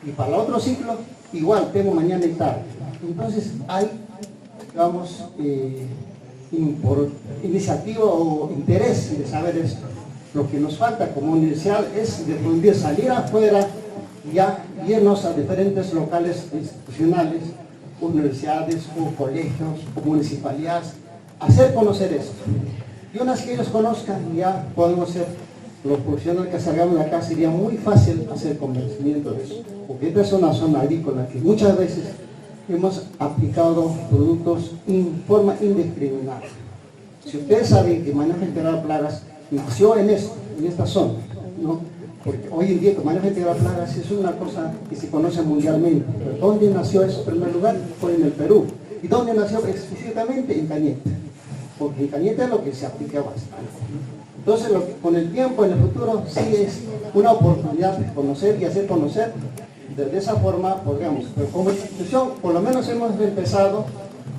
Y para el otro ciclo, igual, tengo mañana y tarde. Entonces, hay, digamos, iniciativa o interés de saber esto. Lo que nos falta como universidad es difundir, salir afuera, ya irnos a diferentes locales institucionales, universidades o colegios o municipalidades, hacer conocer esto. Y una vez que ellos conozcan, ya podemos ser los profesionales que salgamos de acá, sería muy fácil hacer convencimiento de eso. Porque esta es una zona agrícola que muchas veces hemos aplicado productos en forma indiscriminada. Si ustedes saben que manejo integral de plagas nació en esta zona, ¿no? Porque hoy en día el manejo integral de plagas es una cosa que se conoce mundialmente. Pero ¿dónde nació eso? En primer lugar, fue en el Perú. ¿Y dónde nació específicamente? En Cañete. Porque en Cañete es lo que se aplica bastante. Entonces, con el tiempo, en el futuro, sí es una oportunidad de conocer y hacer conocer. De esa forma, podríamos, pero como institución, por lo menos hemos empezado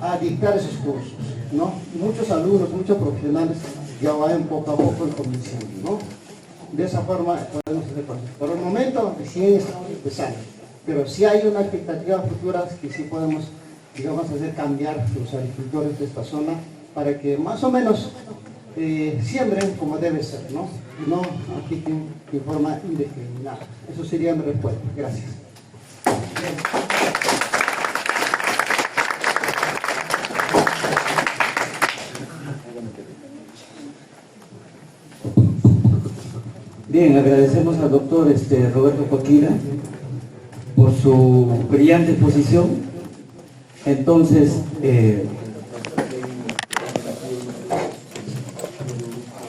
a dictar esos cursos, ¿no? Y muchos alumnos, muchos profesionales ya van poco a poco convenciendo, ¿no? De esa forma podemos hacer cosas. Por el momento, recién estamos empezando, pero sí hay una expectativa futura que sí podemos, digamos, hacer cambiar los agricultores de esta zona para que más o menos siembren como debe ser, ¿no? Y no apliquen de forma indiscriminada. Eso sería mi respuesta. Gracias. Bien, agradecemos al doctor Roberto Coquira por su brillante exposición. Entonces,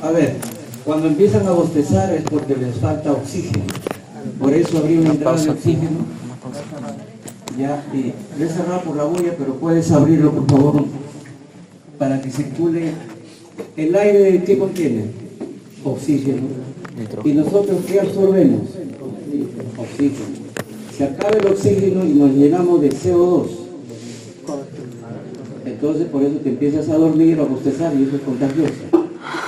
a ver, cuando empiezan a bostezar es porque les falta oxígeno. Por eso abrí una entrada de oxígeno. Ya, y le he cerrado por la bulla, pero puedes abrirlo, por favor, para que circule el aire que contiene oxígeno. Y nosotros, ¿qué absorbemos? Oxígeno. Se acaba el oxígeno y nos llenamos de CO2. Entonces, por eso te empiezas a dormir o a bostezar y eso es contagioso.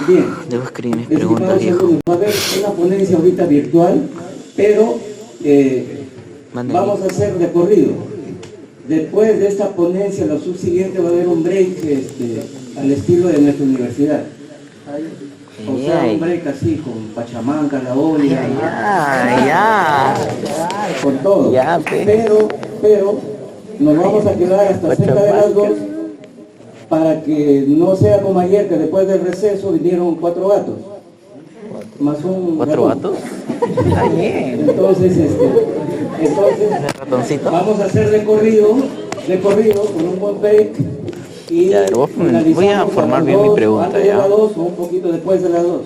Bien. Debo escribir mis preguntas, viejo. Va a haber una ponencia ahorita virtual, pero vamos a hacer de corrido. Después de esta ponencia, lo subsiguiente va a haber un break al estilo de nuestra universidad. O sea, un break así, con Pachamanca, la olla, con todo. Pero nos vamos a quedar hasta cerca de las 2 para que no sea como ayer, que después del receso vinieron 4 gatos. Más un ¿4 gatos? Entonces, vamos a hacer de corrido con un buen break Y Ya, voy a finalizamos formar las bien mi dos, pregunta, antes de ya. las 2 o un poquito después de las 2.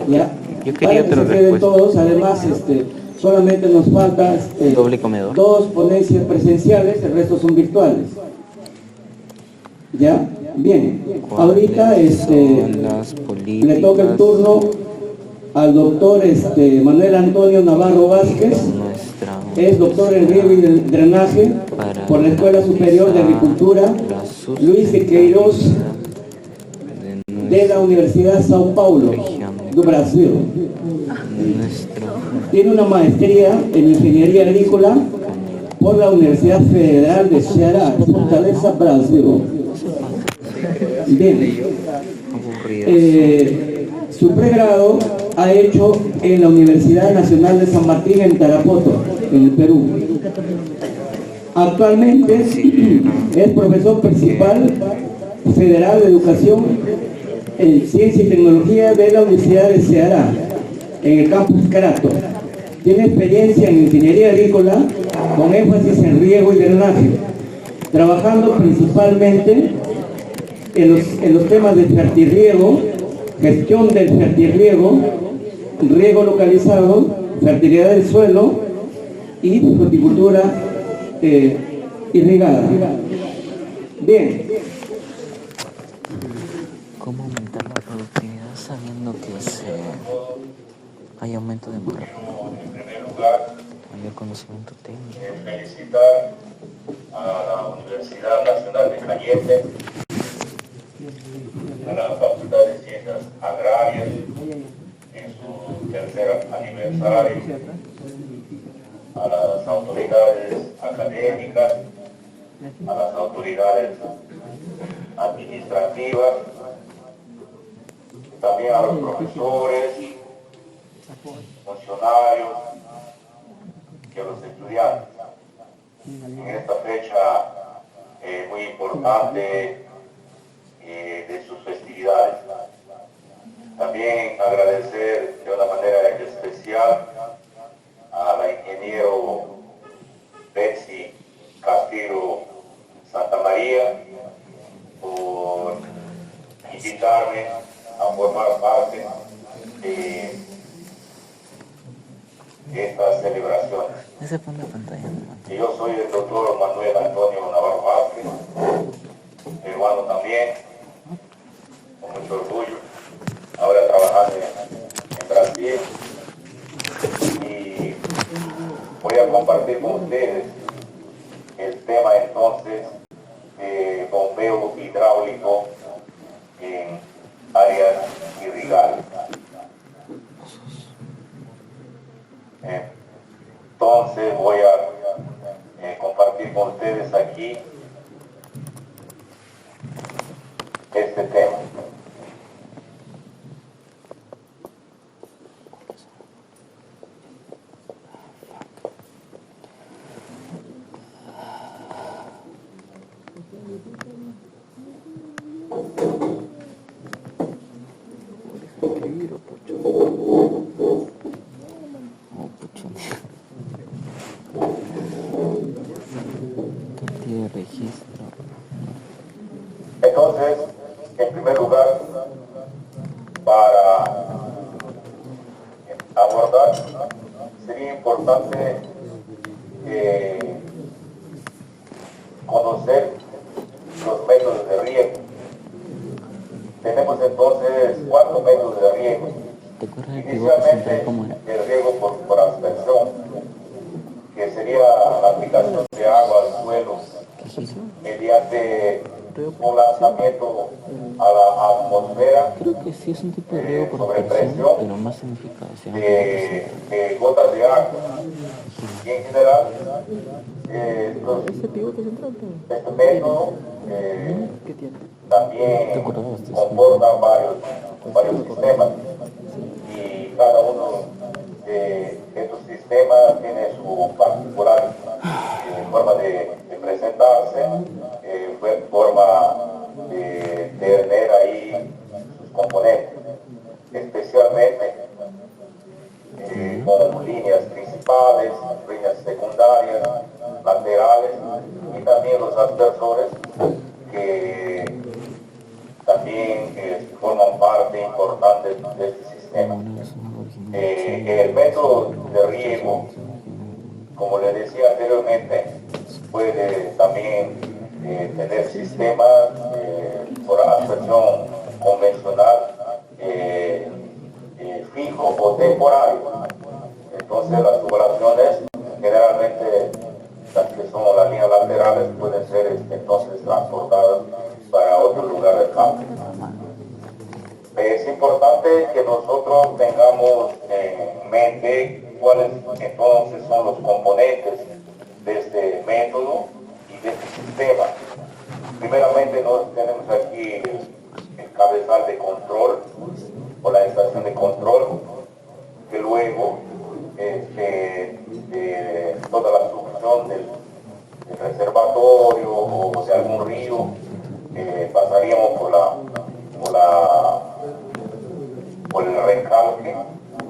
Ya. Yo quería Para que otra se queden respuesta. todos, además, solamente nos falta Doble comedor. 2 ponencias presenciales, el resto son virtuales. ¿Ya? Bien. Ahorita Son las le toca el políticas turno al doctor Manuel Antonio Navarro Vázquez. nuestra Es doctor en riego y drenaje por la Escuela Superior de Agricultura Luis de Queiroz de la Universidad Sao Paulo, do Brasil. Tiene una maestría en Ingeniería Agrícola por la Universidad Federal de Ceará, Fortaleza, Brasil. Bien. Su pregrado ha hecho en la Universidad Nacional de San Martín en Tarapoto, en el Perú. Actualmente es profesor principal federal de educación en ciencia y tecnología de la Universidad de Ceará, en el campus Crato. Tiene experiencia en ingeniería agrícola con énfasis en riego y drenaje, trabajando principalmente en los temas de fertirriego, gestión del fertirriego, riego localizado, fertilidad del suelo y fruticultura irrigada. Bien. ¿Cómo aumentar la productividad sabiendo que hay aumento de demanda? Mayor conocimiento técnico. Felicitar a la Universidad Nacional de Cañete, a la Facultad de Ciencias Agrarias en su tercer aniversario, a las autoridades académicas, a las autoridades administrativas, también a los profesores, funcionarios y a los estudiantes. En esta fecha muy importante de sus festividades. También agradecer de una manera especial a la ingeniero Betsy Castillo Santa María por invitarme a formar parte de estas celebraciones. Ese fondo de pantalla no mata. Yo soy el doctor Manuel Antonio Navarro Vázquez, peruano también, con mucho orgullo, ahora trabajando en Brasil, y voy a compartir con ustedes el tema entonces de bombeo hidráulico en áreas irrigadas. Entonces voy a compartir con ustedes aquí este tema. Cantidad de registro. Entonces, en primer lugar, para abordar, sería importante conocer los métodos de riego. Tenemos entonces 4 métodos de riego. ¿Te acuerdas del pivote central cómo era? El riego por aspersión, que sería la aplicación de agua al suelo mediante un lanzamiento a la atmosfera Creo que sí es un tipo de riego por sobre aspersión, presión pero más significado. Se llama pivote central. de gotas de agua. Y en general, Ese pivote central, este método ¿qué tiene? también ¿Te acordabas de eso? comporta varios sistemas, y cada uno de estos sistemas tiene su particular forma de presentarse, forma de tener ahí sus componentes, especialmente con líneas principales, líneas secundarias, laterales y también los aspersores que también forman parte importante de este sistema. El método de riego, como le decía anteriormente, puede también tener sistemas por aspersión convencional fijo o temporario. Entonces las tubulaciones generalmente, las que son las líneas laterales, pueden ser entonces transportadas para otro lugar del campo. Es importante que nosotros tengamos en mente cuáles entonces son los componentes de este método y de este sistema. Primeramente nos tenemos aquí el cabezal de control o la estación de control, que luego toda la succión del reservatorio o de algún río pasaríamos por el recalque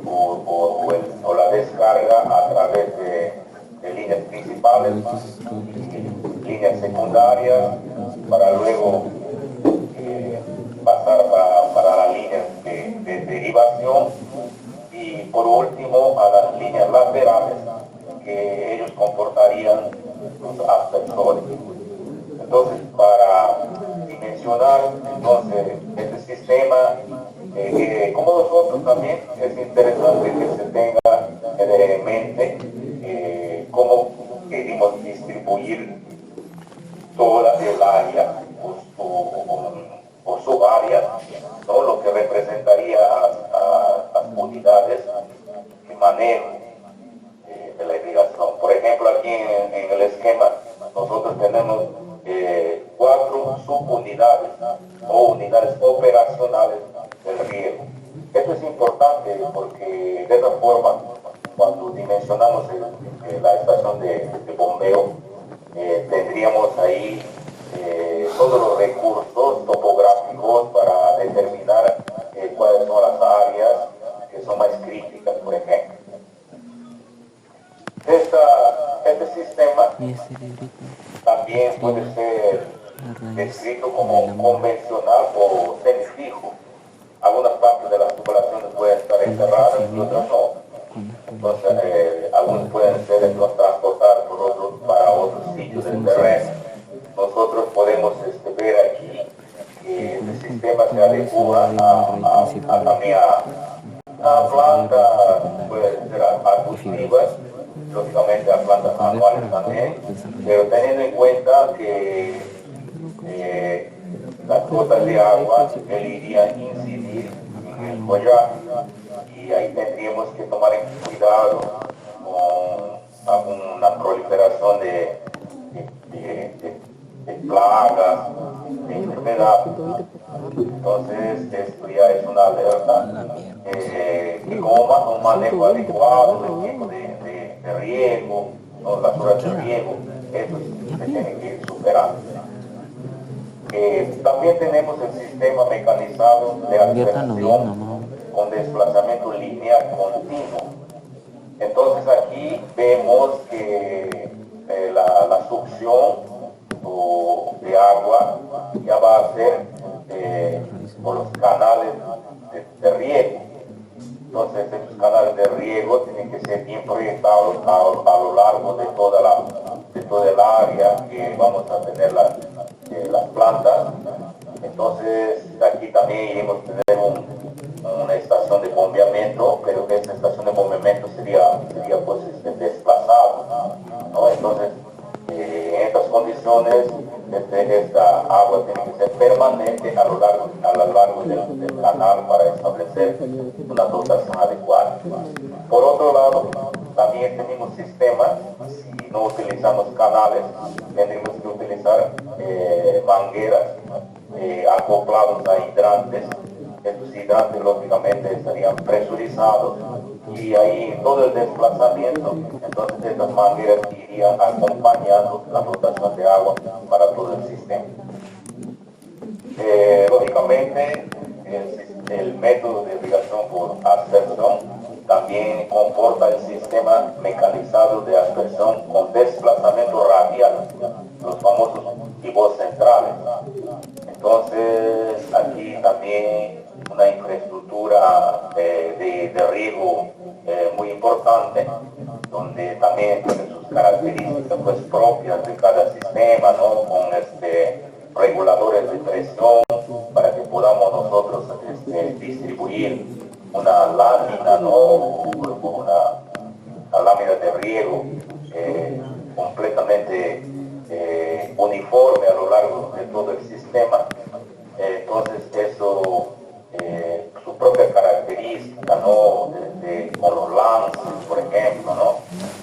o la descarga a través de líneas principales, líneas secundarias, para luego pasar para las líneas de derivación y por último a las líneas laterales que ellos comportarían los aspersores. Entonces, para dimensionar entonces este sistema, como nosotros también es interesante que se tenga en mente cómo queremos distribuir toda el área o subáreas, ¿no? Lo que representaría a las unidades de manejo de la irrigación. Por ejemplo, aquí en el esquema nosotros tenemos 4 subunidades o unidades operacionales del riego. Esto es importante porque de esta forma, cuando dimensionamos la estación de bombeo, tendríamos ahí todos los recursos topográficos para determinar cuáles son las áreas que son más críticas, por ejemplo. Este sistema también puede ser descrito como convencional o semifijo. Algunas partes de las tubulaciones pueden estar enterradas y otras no. Entonces, algunos pueden ser transportados para otros sitios del terreno. Nosotros podemos ver aquí que el sistema se adecua también a plantas, puede ser arbustivas, lógicamente a plantas anuales también, pero teniendo en cuenta que las gotas de agua irían a incidir en el follaje y ahí tendríamos que tomar cuidado con una proliferación de plagas, de enfermedades. Entonces esto ya es una alerta que como un manejo adecuado del tiempo de riego, ¿no? Las horas de riego, eso se tiene que ir superando. También tenemos el sistema mecanizado de aspersión con desplazamiento lineal continuo. Entonces aquí vemos que la succión de agua ya va a ser por los canales de riego. Entonces estos canales de riego tienen que ser bien proyectados a lo largo de toda el área que vamos a tener las plantas. Entonces aquí también iremos a tener una estación de bombeamiento, pero esta estación de bombeamiento sería pues desplazada, ¿no? Entonces en estas condiciones esta agua tiene que ser permanente a lo largo del canal para establecer una dotación adecuada. Por otro lado, también tenemos sistemas, si no utilizamos canales, tendremos que utilizar mangueras acoplados a hidrantes. Estos hidrantes lógicamente estarían presurizados y ahí todo el desplazamiento, entonces estas mangueras irían acompañando la dotación de agua para todo el sistema. Lógicamente el método de irrigación por aspersión también comporta el sistema mecanizado de aspersión con desplazamiento radial, los famosos pivos centrales. reguladores de presión para que podamos nosotros distribuir una lámina, ¿no? Una lámina de riego completamente uniforme a lo largo de todo el sistema. Entonces eso, su propia característica, ¿no? Con los lances, por ejemplo, ¿no?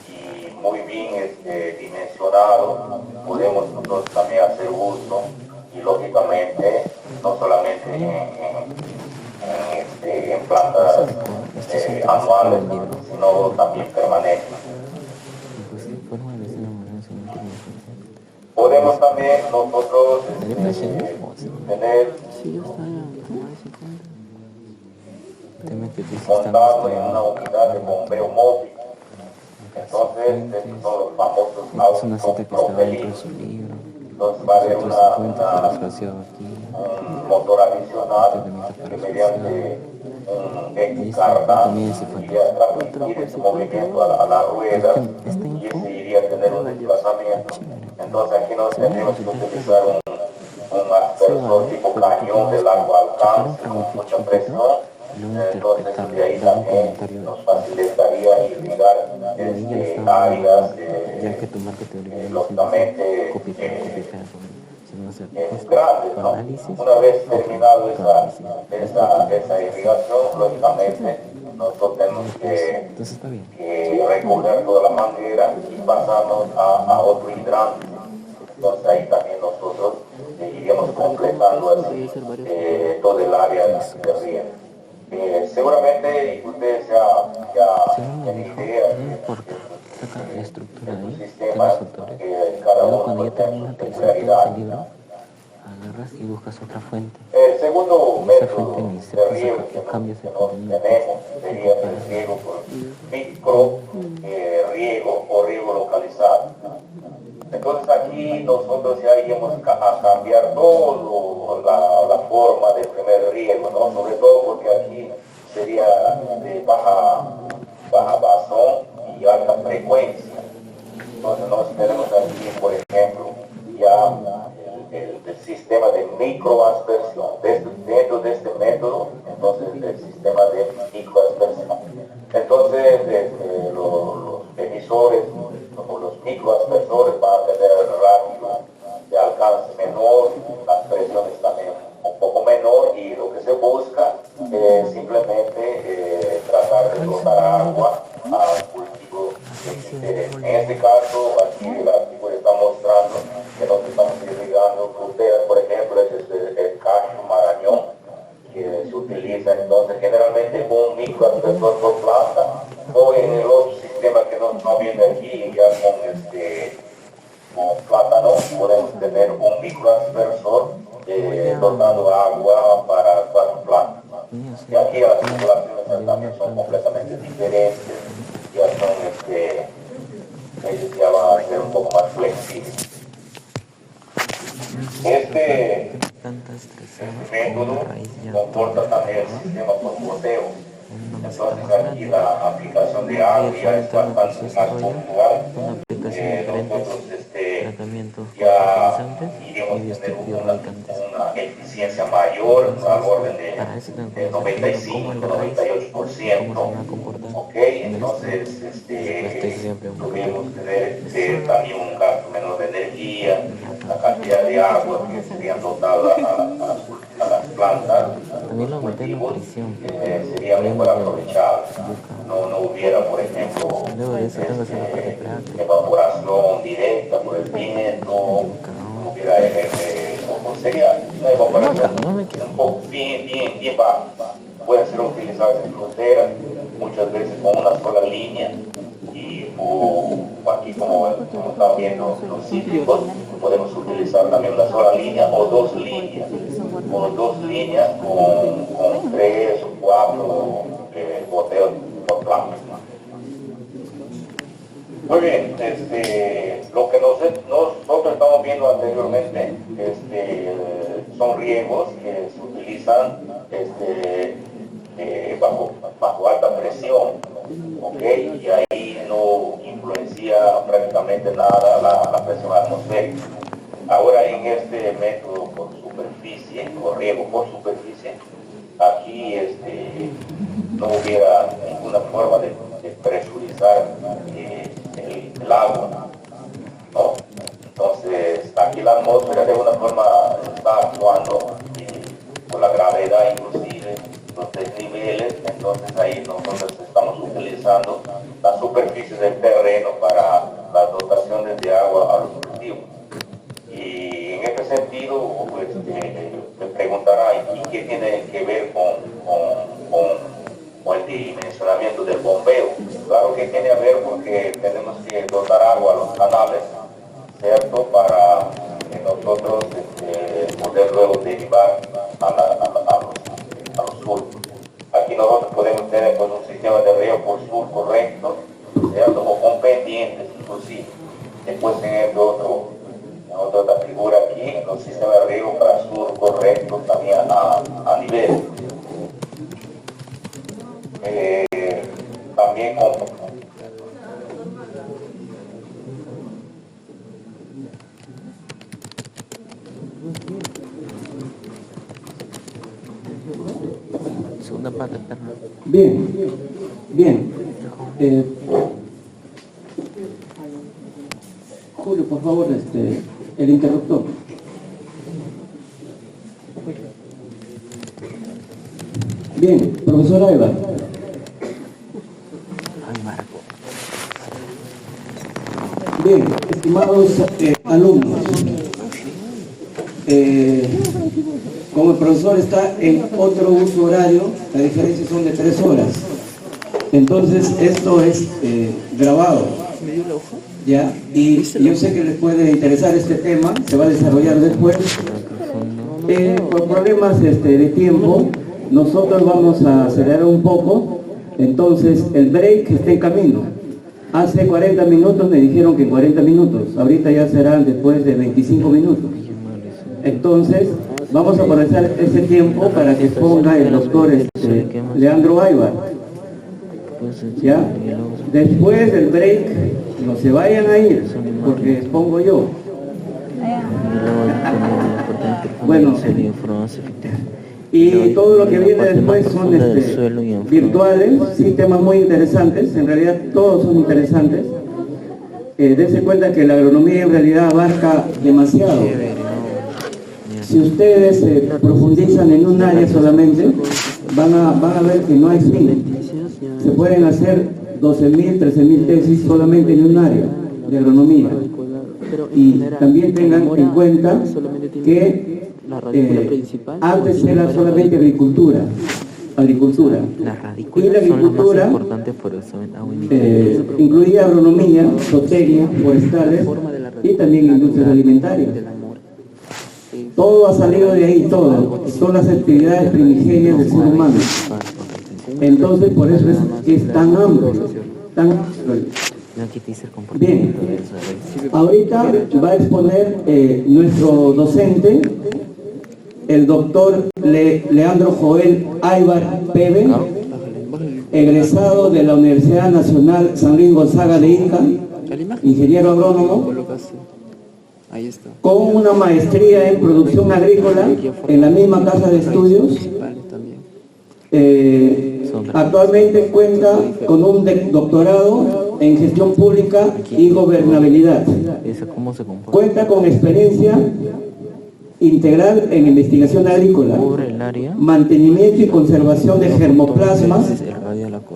Y muy bien dimensionado, podemos nosotros también hacer uso y lógicamente no solamente en plantas anuales, sino también permanentes. Podemos también nosotros tener montado en una unidad de bombeo móvil. Entonces, estos son los famosos autos propelidos. Entonces va a haber un motor adicional que mediante un X cardan iría transmitir ese movimiento a la rueda y ese iría a tener un desplazamiento. Entonces aquí nos tenemos que utilizar un aspersor tipo cañón de largo alcance con mucha presión. Entonces de ahí también nos facilitaría irrigar áreas lógicamente grandes, ¿no? Una vez terminado esa irrigación, lógicamente nosotros tenemos que recoger toda la manguera y pasarnos a otro hidrante. Entonces ahí también nosotros iríamos completando así todo el área de riego. Seguramente ustedes ya tienen idea de sus sistemas, que cada uno tiene sus peculiaridades. El segundo método de riego que nosotros tenemos sería el riego por micro riego o riego localizado. Entonces aquí nosotros ya iríamos a cambiar toda la forma del primer riego, ¿no? Sobre todo porque aquí sería de baja basón y alta frecuencia. Entonces nosotros tenemos aquí, por ejemplo, ya el sistema de microaspersión. Dentro de este método, entonces el sistema de microaspersión. Entonces los emisores o los microaspersores van a tener radio de alcance menor, las presiones también un poco menor y lo que se busca es simplemente tratar de dotar agua al cultivo de interés. En este caso, aquí el artículo está mostrando que nosotros estamos irrigando fruteras, por ejemplo, ese es el cacho marañón que se utiliza entonces generalmente un microaspersor por planta o en el otro sistema que no viene aquí ya con plátano podemos tener un microaspersor dotando agua para 4 plantas. Y aquí las circulaciones también son completamente diferentes, ya son ellos ya van a ser un poco más flexibles. Este método comporta también el sistema por goteo. Entonces aquí la aplicación de agua ya es bastante más puntual. Nosotros ya iríamos a tener una eficiencia mayor al orden de 95-98%. ¿Ok? Entonces tuvimos que tener también un gasto menor de energía, la cantidad de agua que serían dotadas a las plantas, los cultivos, sería mejor aprovechado. No hubiera, por ejemplo, evaporación directa por el viento, no hubiera sería una evaporación un poco bien baja. Pueden ser utilizadas en fronteras, muchas veces con una sola línea y aquí como están viendo los cítricos, podemos utilizar también una sola línea o dos líneas con 3 o 4 goteos por planta. Muy bien, lo que nosotros estamos viendo anteriormente son riegos que se utilizan bajo alta presión, ¿ok? Y ahí no influencia prácticamente nada la presión atmosférica. Ahora en este método por superficie, o riego por superficie, aquí no hubiera ninguna forma de presurizar el agua, ¿no? Entonces aquí la atmósfera de alguna forma está actuando por la gravedad inclusive, los desniveles, entonces ahí nosotros estamos utilizando las superficies del terreno para las dotaciones de agua a los cultivos. Y en este sentido, pues, me preguntará, ¿y qué tiene que ver con el dimensionamiento del bombeo? Claro que tiene que ver porque tenemos que dotar agua a los canales, ¿cierto? Para nosotros poder luego derivar a los surcos. Aquí nosotros podemos tener pues, un sistema de riego por surco recto, ¿cierto? O con pendientes, inclusive. Después tener otra figura aquí, los sistemas de riego para surco recto también a nivel. También con Segunda parte, perro. Bien, bien. Julio, por favor, el interruptor. Bien, profesor Aybar. Ay, Marco. Bien, estimados alumnos, como el profesor está en otro uso horario, la diferencia son de 3 horas. Entonces, esto es grabado, ¿ya? Y yo sé que les puede interesar este tema, se va a desarrollar después. Por problemas de tiempo, nosotros vamos a acelerar un poco, entonces el break está en camino. Hace 40 minutos me dijeron que en 40 minutos, ahorita ya serán después de 25 minutos. Entonces, vamos a aprovechar ese tiempo para que ponga el doctor Leandro Aybar. ¿Ya? Después del break, no se vayan a ir, porque pongo yo. Bueno, y todo lo que viene después son virtuales, sí, temas muy interesantes, en realidad todos son interesantes. Dense cuenta que la agronomía en realidad abarca demasiado. Si ustedes profundizan en un área solamente, van a ver que no hay fin. Se pueden hacer 12.000, 13.000 tesis solamente en un área de agronomía. Y también tengan en cuenta que antes era solamente agricultura. Las radículas Y la agricultura son las más importantes por eso. incluía agronomía, zootecnia, forestales y también industrias alimentarias. Todo ha salido de ahí, todo. Son las actividades primigenias del ser humano. Entonces, por eso es tan amplio, tan amplio. Bien, ahorita va a exponer nuestro docente, el doctor Leandro Joel Aybar Pebe, egresado de la Universidad Nacional San Luis Gonzaga de Inca, ingeniero agrónomo, con una maestría en producción agrícola en la misma casa de estudios. Actualmente cuenta con un doctorado en gestión pública y gobernabilidad. Cuenta con experiencia integral en investigación agrícola, mantenimiento y conservación de germoplasmas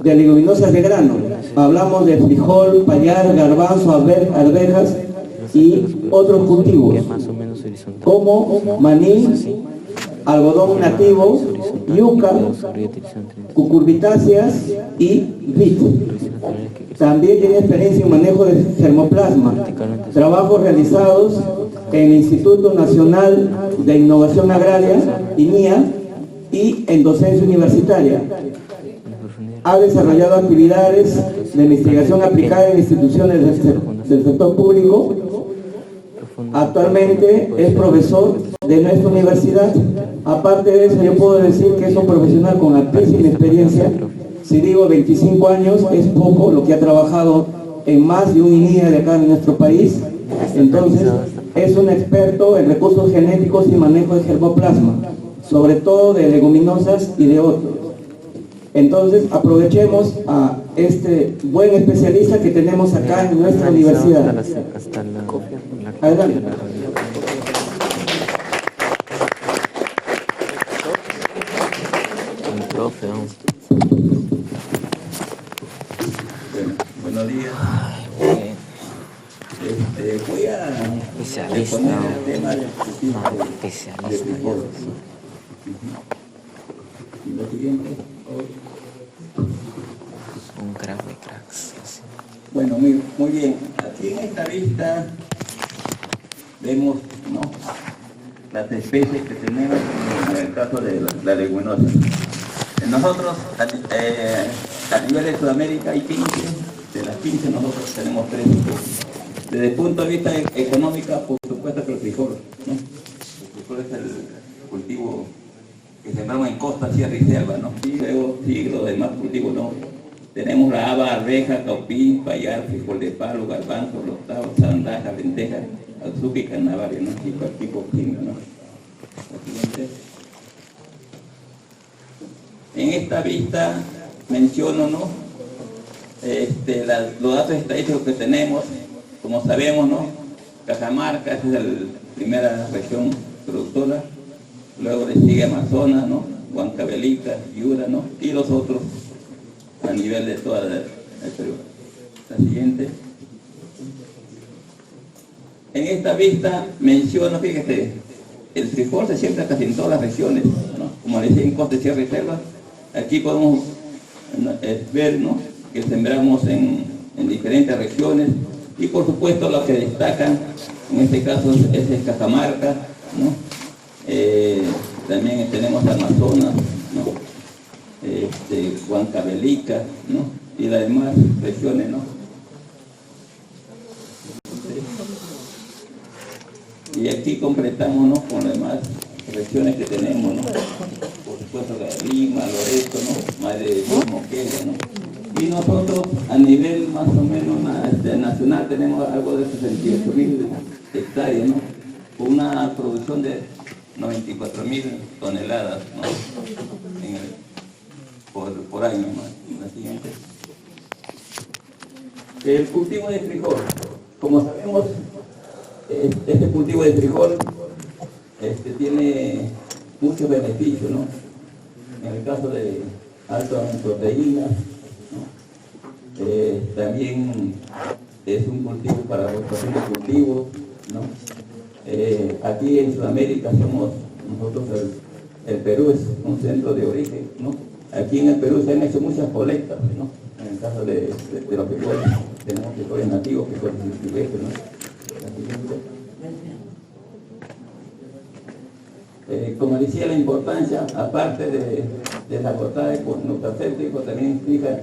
de leguminosas de grano. Hablamos de frijol, payar, garbanzo, arvejas y otros cultivos como maní, algodón nativo, yuca, cucurbitáceas y vid. También tiene experiencia en manejo de germoplasma, trabajos realizados en el Instituto Nacional de Innovación Agraria, INIA, y en docencia universitaria. Ha desarrollado actividades de investigación aplicada en instituciones del sector público. Actualmente es profesor de nuestra universidad. Aparte de eso, yo puedo decir que es un profesional con altísima experiencia. Si digo 25 años, es poco lo que ha trabajado en más de un INIA de acá en nuestro país. Entonces, es un experto en recursos genéticos y manejo de germoplasma, sobre todo de leguminosas y de otros. Entonces, aprovechemos a este buen especialista que tenemos acá en nuestra universidad. Adelante. Buenos días. Voy a Especialista. exponer el tema del Especialista. Lo siguiente. Un crack de cracks. Bueno, muy bien. Aquí en esta vista vemos, ¿no?, las especies que tenemos en el caso de la leguminosa. Nosotros, a nivel de Sudamérica hay 15, de las 15 nosotros tenemos 3 especies. Desde el punto de vista económico, por supuesto que el frijol, ¿no? El frijol es el cultivo que sembramos en costa, sierra y selva, ¿no? Y luego sí, los demás cultivos, ¿no? Tenemos la haba, arveja, caupín, payar, frijol de palo, garbanzo, lotado, sandaja, lenteja, azúcar y carnavario, ¿no? Y cualquier tipo de quimio, ¿no? En esta vista menciono, ¿no?, los datos estadísticos que tenemos. Como sabemos, ¿no?, Cajamarca es la primera región productora, luego le sigue Amazonas, ¿no?, Huancavelica, Yura, ¿no?, y los otros a nivel de toda el Perú. La siguiente. En esta vista menciono, fíjate, el frijol se siembra casi en todas las regiones, ¿no? Como les decía, en costa, sierra y selva. Aquí podemos ver, ¿no?, que sembramos en diferentes regiones, y por supuesto lo que destacan en este caso es Cajamarca, ¿no? También tenemos Amazonas, ¿no?, Huancavelica, ¿no?, y las demás regiones, ¿no? Y aquí completamos, ¿no?, con las demás regiones que tenemos, ¿no? Por supuesto Lima, Loreto, ¿no?, Madre Moquegua, ¿no? Y nosotros a nivel más o menos nacional tenemos algo de 68.000 hectáreas, ¿no?, con una producción de 94.000 toneladas, ¿no?, por año, ¿no? La siguiente. El cultivo de frijol. Como sabemos, este cultivo de frijol tiene muchos beneficios, ¿no? En el caso de alto en proteínas, ¿no? También es un cultivo para rotación de cultivos, ¿no? Aquí en Sudamérica somos nosotros, el Perú es un centro de origen, ¿no? Aquí en el Perú se han hecho muchas colectas, ¿no? En el caso de los frijoles, tenemos frijoles nativos, frijoles silvestres, ¿no? Como decía, la importancia, aparte de la aportada de nutracéutico, también fija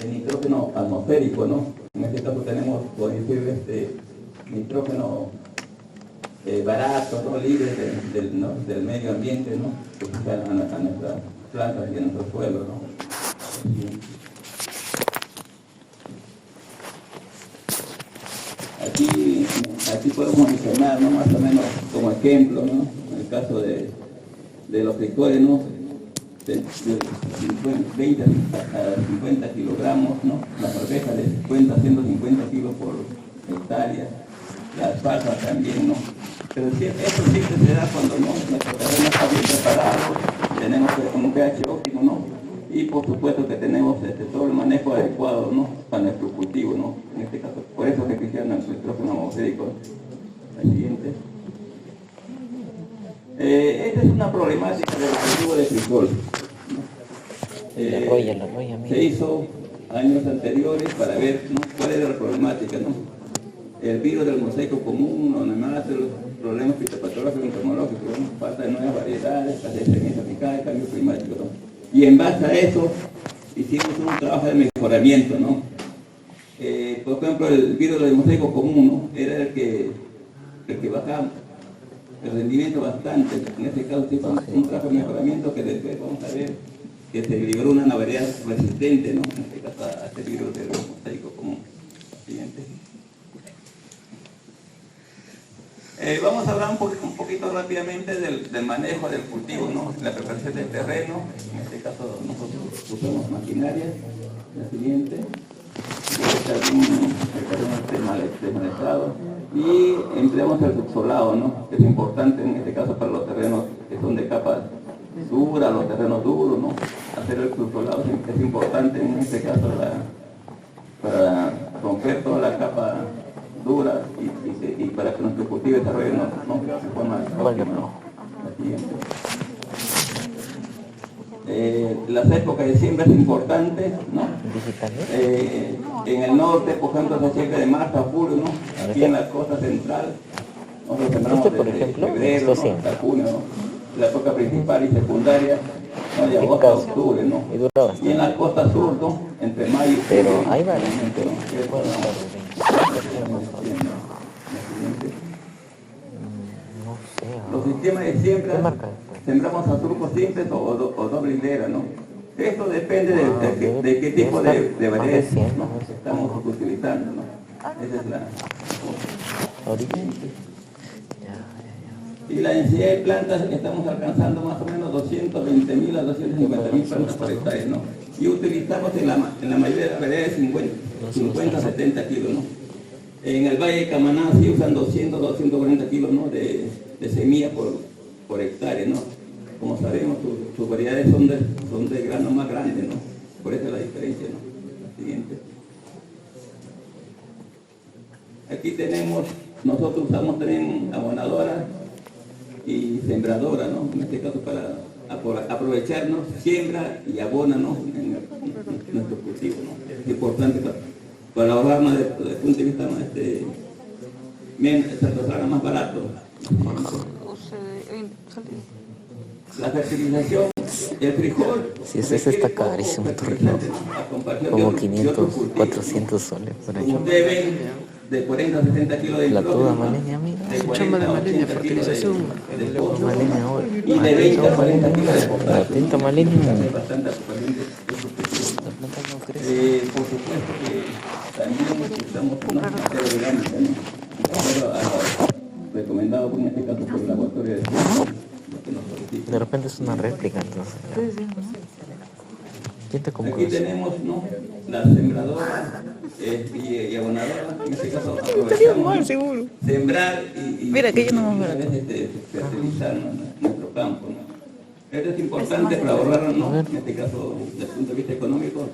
el nitrógeno atmosférico, ¿no? En este caso tenemos, por decir, nitrógeno barato, ¿no?, libre del medio ambiente, ¿no?, que fija a nuestras plantas y a nuestro suelo, ¿no? Aquí podemos mencionar, ¿no?, más o menos como ejemplo, ¿no?, en el caso de los frijoles, ¿no?, de 20 a 50 kilogramos, ¿no?, las arvejas de 50 a 150 kilos por hectárea, las pasas también, ¿no? Pero eso siempre se da cuando nuestro terreno está bien preparado, tenemos un pH óptimo, ¿no? Y por supuesto que tenemos todo el manejo adecuado, ¿no?, para nuestro cultivo, ¿no? En este caso, por eso se quisieron el nitrógeno atmosférico. La siguiente. Esta es una problemática del cultivo de frijol, ¿no? Se hizo años anteriores para ver, ¿no?, cuál era la problemática, ¿no? El virus del mosaico común, los nemátodos, los problemas fitopatológicos, entomológicos, ¿no?, falta de nuevas variedades, escasez de semillas aplicadas, cambio climático, ¿no? Y en base a eso hicimos un trabajo de mejoramiento, ¿no? Por ejemplo, el virus del mosaico común, ¿no?, era el que bajaba el rendimiento bastante. En este caso sí fue un trabajo de mejoramiento que después vamos a ver que se liberó una variedad resistente, ¿no?, en este caso a este virus del mosaico común. Siguiente. Vamos a hablar un poquito rápidamente del manejo del cultivo, ¿no? La preparación del terreno. En este caso nosotros usamos maquinaria, la siguiente. Desmalezado. Y empleamos el subsolado, ¿no? Que es importante en este caso para los terrenos que son de capas duras, los terrenos duros, ¿no? Hacer el subsolado es importante en este caso para romper toda la capa dura y para que nuestro cultivo desarrolle de forma óptima, ¿no? La siguiente. Las épocas de siembra es importante, ¿no? En el norte, por ejemplo, se siembra de marzo a julio, ¿no? Aquí en la costa central, nosotros sembramos desde febrero, ¿no? Hasta junio, ¿no? La época principal y secundaria, ¿no? De agosto a octubre, ¿no? Y en la costa sur, ¿no? Entre mayo y Pero julio, ahí va. Los sistemas de siembra, sembramos a surcos simples o doble hilera, ¿no? Esto depende de qué tipo de variedades, ¿no? Estamos utilizando, ¿no? Esa es la... Y la densidad de plantas estamos alcanzando más o menos 220.000 a 250.000 plantas por hectárea, ¿no? Y utilizamos en la mayoría de las variedades 50 a 70 kilos, ¿no? En el Valle de Camaná sí usan 200 240 kilos, ¿no? de semilla por hectárea, ¿no? Como sabemos, sus variedades son de grano más grande, ¿no? Por eso es la diferencia, ¿no? La siguiente. Aquí tenemos, nosotros usamos también abonadora y sembradora, ¿no? En este caso para aprovecharnos, siembra y abona, ¿no? En nuestro cultivo, ¿no? Es importante para ahorrarnos desde el punto de vista, ¿no? Se nos haga más barato. La fertilización, el frijol... Si ese está carísimo, como 500, 400 soles por ahí. Deben de 40 a 60 kilos de La toda nitrógeno, maleña, mira. Chamba de maleña, fertilización. Maleña ahora. y de 20 a 40 kilos de potasio. La tinta maleña. Es bastante absorbente. Por supuesto que también usamos una materia orgánica, ¿no? Recomendado en este caso por el laboratorio de De repente es una réplica, entonces. ¿Quién te compró aquí eso? tenemos, ¿no? La sembradora y abonadora. En este caso aprovechamos sembrar y Mira, que yo no y a veces fertilizar, ¿no? Nuestro campo, ¿no? Esto es importante para ahorrarnos, ¿no? En este caso, desde el punto de vista económico,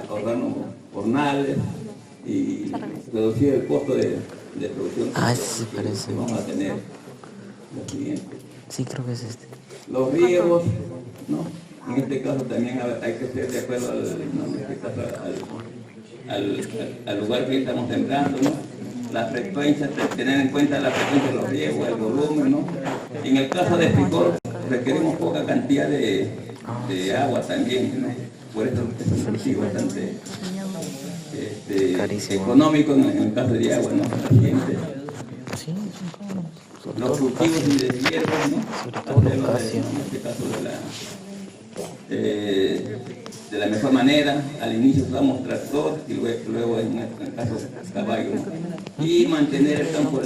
ahorrarnos jornales y reducir el costo de producción Sí, parece. que vamos a tener. Lo siguiente. Sí, creo que es este. Los riegos, ¿no? En este caso también hay que ser de acuerdo al lugar que estamos sembrando, ¿no? La frecuencia, tener en cuenta la frecuencia de los riegos, el volumen, ¿no? En el caso de frijol requerimos poca cantidad de agua también, ¿no? Por eso es un cultivo bastante económico en el caso de agua, ¿no? La siguiente. Sí, son Los cultivos y de hierbas, ¿no? Sobre todo los casi. En este caso de la mejor manera. Al inicio usamos tractor y luego en el caso caballo, ¿no? Y mantener el campo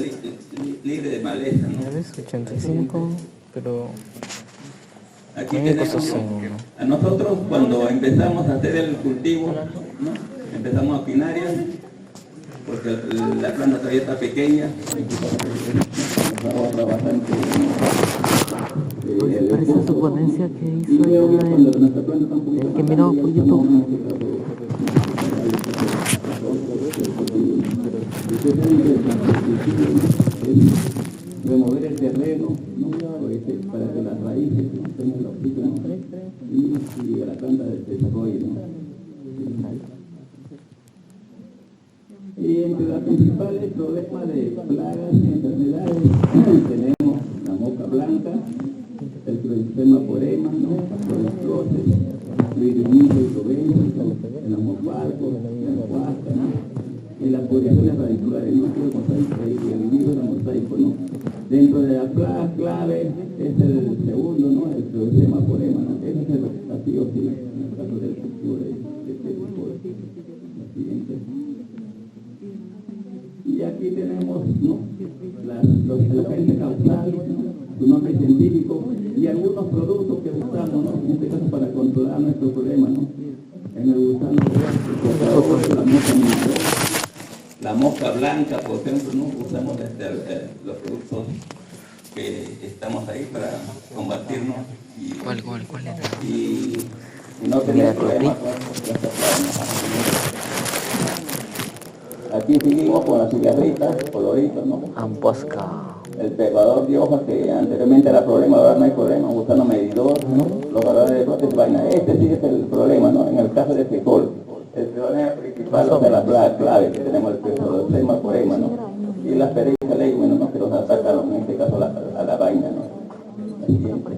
libre de maleza, ¿no? 85, pero Aquí tenemos, a nosotros cuando empezamos a hacer el cultivo, ¿no? Empezamos a pinaria, porque la planta todavía está pequeña, nos ahorra bastante. Parece su ponencia que hizo el que miraba por YouTube. Remover el terreno, ¿no? Para que las raíces tengan el oxígeno y la planta desarrolle, ¿no? Y entre los principales problemas de plagas y enfermedades tenemos la moca blanca, el clostridium porema, ¿no? Los cloces, el iridillo y el amofalco, la cuasca, ¿no? Y las pudriciones radiculares, ¿no? El iridillo y el mosaico, ¿no? Dentro de las plagas clave es el segundo, ¿no? El clostridium porema, ¿no? Ese es el desafío, sí, en el caso del cultivo de este tipo. La siguiente. Y aquí aquí tenemos, ¿no?, los agentes causales, ¿no?, su nombre científico y algunos productos que usamos, ¿no?, en este caso para controlar nuestro problema, ¿no? En el gusano la mosca blanca, por ejemplo, ¿no?, usamos los productos que estamos ahí para combatirnos ¿Cuál era? y no tener problemas con nuestras plagas. Aquí seguimos con las cigarritas, coloritos, ¿no? Amposca. El pegador de hojas que anteriormente era problema, ahora no hay problema, usando medidor, ¿no?, los valores de brotes, vaina. Este sí es el problema, ¿no?, en el caso de frijol. El problema principal es la plaga clave que tenemos, el pseudoxema poema, ¿no?, y las perezas leguminosa, ¿no?, que nos atacan, en este caso a la vaina, ¿no? Siempre.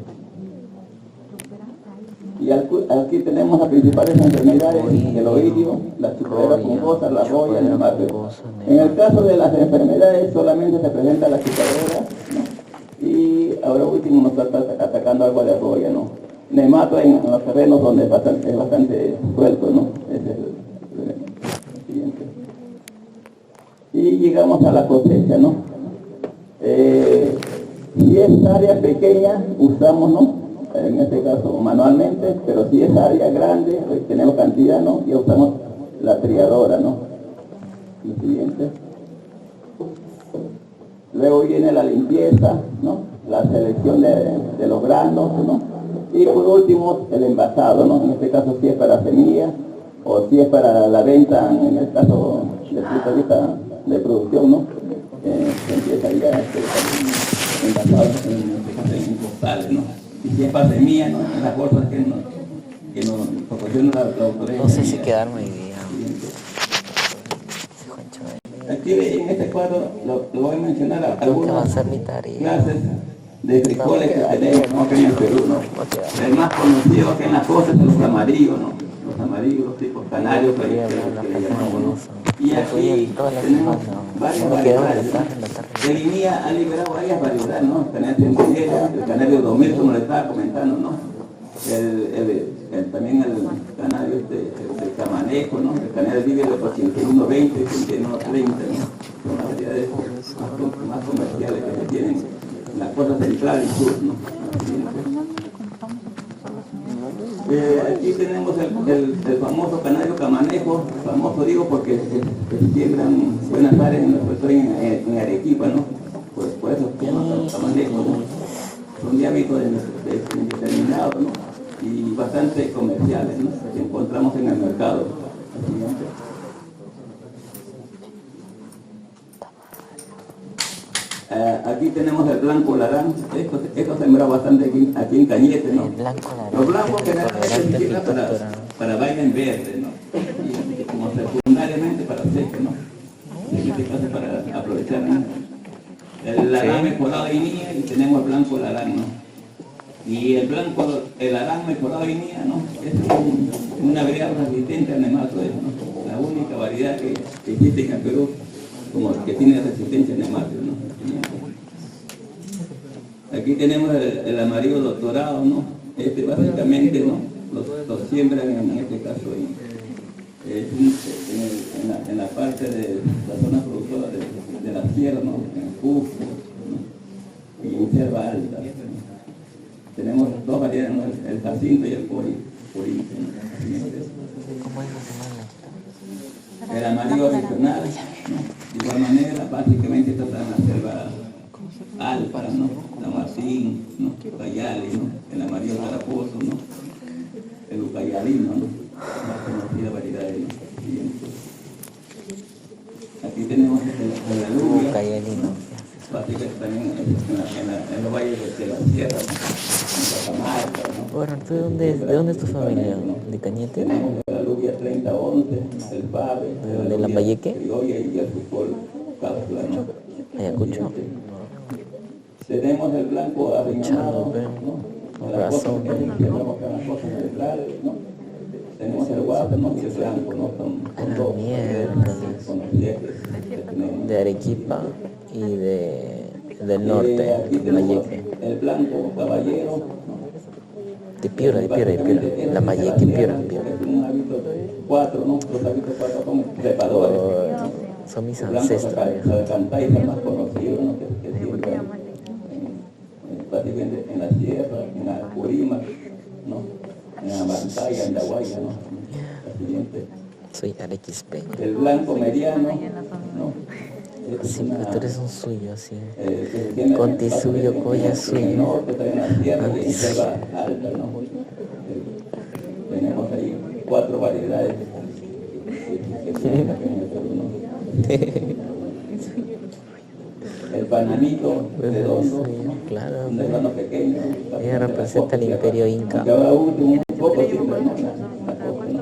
Y aquí tenemos las principales enfermedades, el oidio, la chupadera fungosa, la roya y el mato. En el caso de las enfermedades solamente se presenta la chupadera, ¿no?, y ahora último nos está atacando algo de roya, ¿no? Nemato en los terrenos donde es bastante suelto, ¿no? Ese es el siguiente. Y llegamos a la cosecha, ¿no? Si es área pequeña, usamos, ¿no?, en este caso manualmente, pero si es área grande, tenemos cantidad, ¿no?, y usamos la triadora, ¿no? Lo siguiente. Luego viene la limpieza, ¿no?, la selección de los granos, ¿no?, y por último el envasado, ¿no?, en este caso si es para semilla o si es para la venta, en el caso del punto de vista de producción, ¿no?, se empieza ya envasado en costales, ¿no? Y si es para semilla, ¿no?, en las bolsas que nos proporciona la autoridad. No sé si quedarme hoy día. Aquí en este cuadro lo voy a mencionar algunas clases de frijoles que tenemos, ¿no?, aquí en el Perú, ¿no? El más conocido aquí en las costas es los amarillos, ¿no?, los amarillos, los tipos canarios, que le llamamos, ¿no? Y aquí tenemos varias variedades, ¿no? El INIA ha liberado varias variedades, ¿no? El canario centinela, el canario 2000, como le estaba comentando, ¿no? También el canario el camanejo, ¿no?, el canario libre de 8120, 8130, ¿no? Son las variedades más comerciales que se tienen en la costa central y sur, ¿no? Aquí tenemos el famoso canario camanejo, famoso digo porque se siembran buenas áreas en Arequipa, ¿no? Por eso se llama camanejo, ¿no? Son de hábitos determinados, ¿no?, y bastante comerciales, ¿no?, que encontramos en el mercado. Aquí tenemos el blanco larán, esto sembra bastante aquí en Cañete, ¿no? Los blancos generalmente se siembran para vaina en verde, ¿no?, y como secundariamente para seco, ¿no?, en este caso para aprovechar, ¿no? El larán mejorado de INIA y tenemos el blanco larán, ¿no? Y el larán mejorado de INIA, ¿no?, es una variedad resistente al nematodes, ¿no?, la única variedad que existe en el Perú como que tiene resistencia al nematodes, ¿no? Aquí tenemos el amarillo doctorado, ¿no? Este básicamente, ¿no?, lo siembran en este caso en la parte de la zona productora de la sierra, ¿no?, en Cusco, ¿no?, y en Selva Alta, ¿no? Tenemos dos variedades, ¿no?, el jacinto y el porín, ¿no? El amarillo regional, ¿no?, de igual manera, básicamente está en la selva alta, ¿no?, la Martín, ¿no?, Ucayali, ¿no?, el amarillo taraposo, ¿no?, el ucayalino, ¿no?, más conocida variedad de ellos. Aquí tenemos el alubia, Ucayalino. básicamente también en los valles de la sierra, ¿no?, en Cajamarca, ¿no? Bueno, ¿de dónde es tu familia? ¿De Cañete? Tenemos el alubia 3011, el pave, ¿De Lambayeque? criolla y el frijol cápsula, ¿no? Ayacucho. Tenemos el blanco arriñonado, ¿no?, las cosas que tenemos acá en las cosas centrales, ¿no? Tenemos el guapo, ¿no?, y el blanco, ¿no? Son dos conocidas que tenemos. De Arequipa y del norte, Aquí de tenemos Lambayeque. el blanco caballero, ¿no? De Piura. Lambayeque, Piura. Es un hábito 4, ¿no? Los hábitos 4 son trepadores. son mis el blanco ancestros. Sacantay es más conocido, ¿no? Que siembra prácticamente en la sierra, en la Apurímac, ¿no? En Amantaya, en la Guaya, ¿no? La siguiente. Soy arequispeño. El blanco mediano, ¿no? Sí, pero tú eres un suyo, así. Que tiene Conti suyo, colla en el suyo. norte, también en la sierra y en Anti selva alta, ¿no? Tenemos ahí 4 variedades que tienen acá en el Perú, ¿no? El bananito redondo, ¿no? Claro, Un grano pequeño. ella representa el imperio inca. Cada uno un poco siempre, ¿no? La cosa, ¿no?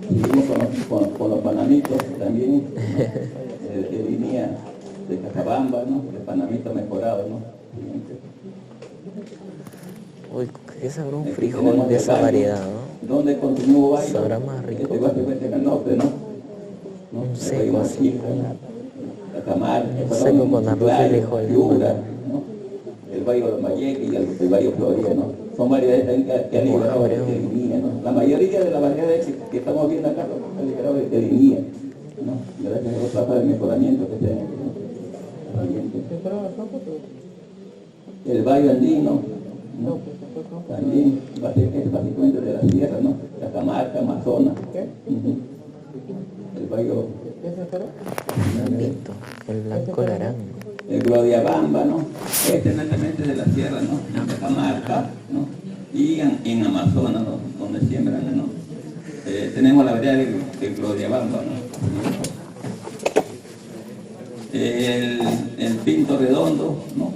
Seguimos con los bananitos también, de línea de Cajabamba, ¿no? El bananito mejorado, ¿no? Uy, ¿qué sabrá un Aquí frijol tenemos de el esa baño, variedad, no? donde continúa baño. Sabrá más rico. Básicamente en el norte, ¿no? Un El seco baño así. Mochica, Cacamal, Seco con arroz y frijoles. Piura, ¿no? El Valle de los Malleques y el Valle Florida, ¿no? Son variedades que han liberado de línea, ¿no? La mayoría de las variedades que estamos viendo acá han liberado de línea, ¿no? Gracias a los trabajos de mejoramiento que se han hecho, ¿no? El Valle Andino, ¿no? También es básicamente de la sierra, ¿no? Cajamarca, Amazonas. El Valle Blanquito, el blanco laranja. el Glodiabamba, ¿no? Este es netamente de la sierra, ¿no? En Cajamarca, ¿no? Y en Amazonas, ¿no? Donde siembran, ¿no? Tenemos la variedad del Glodiabamba, ¿no? El pinto redondo, ¿no?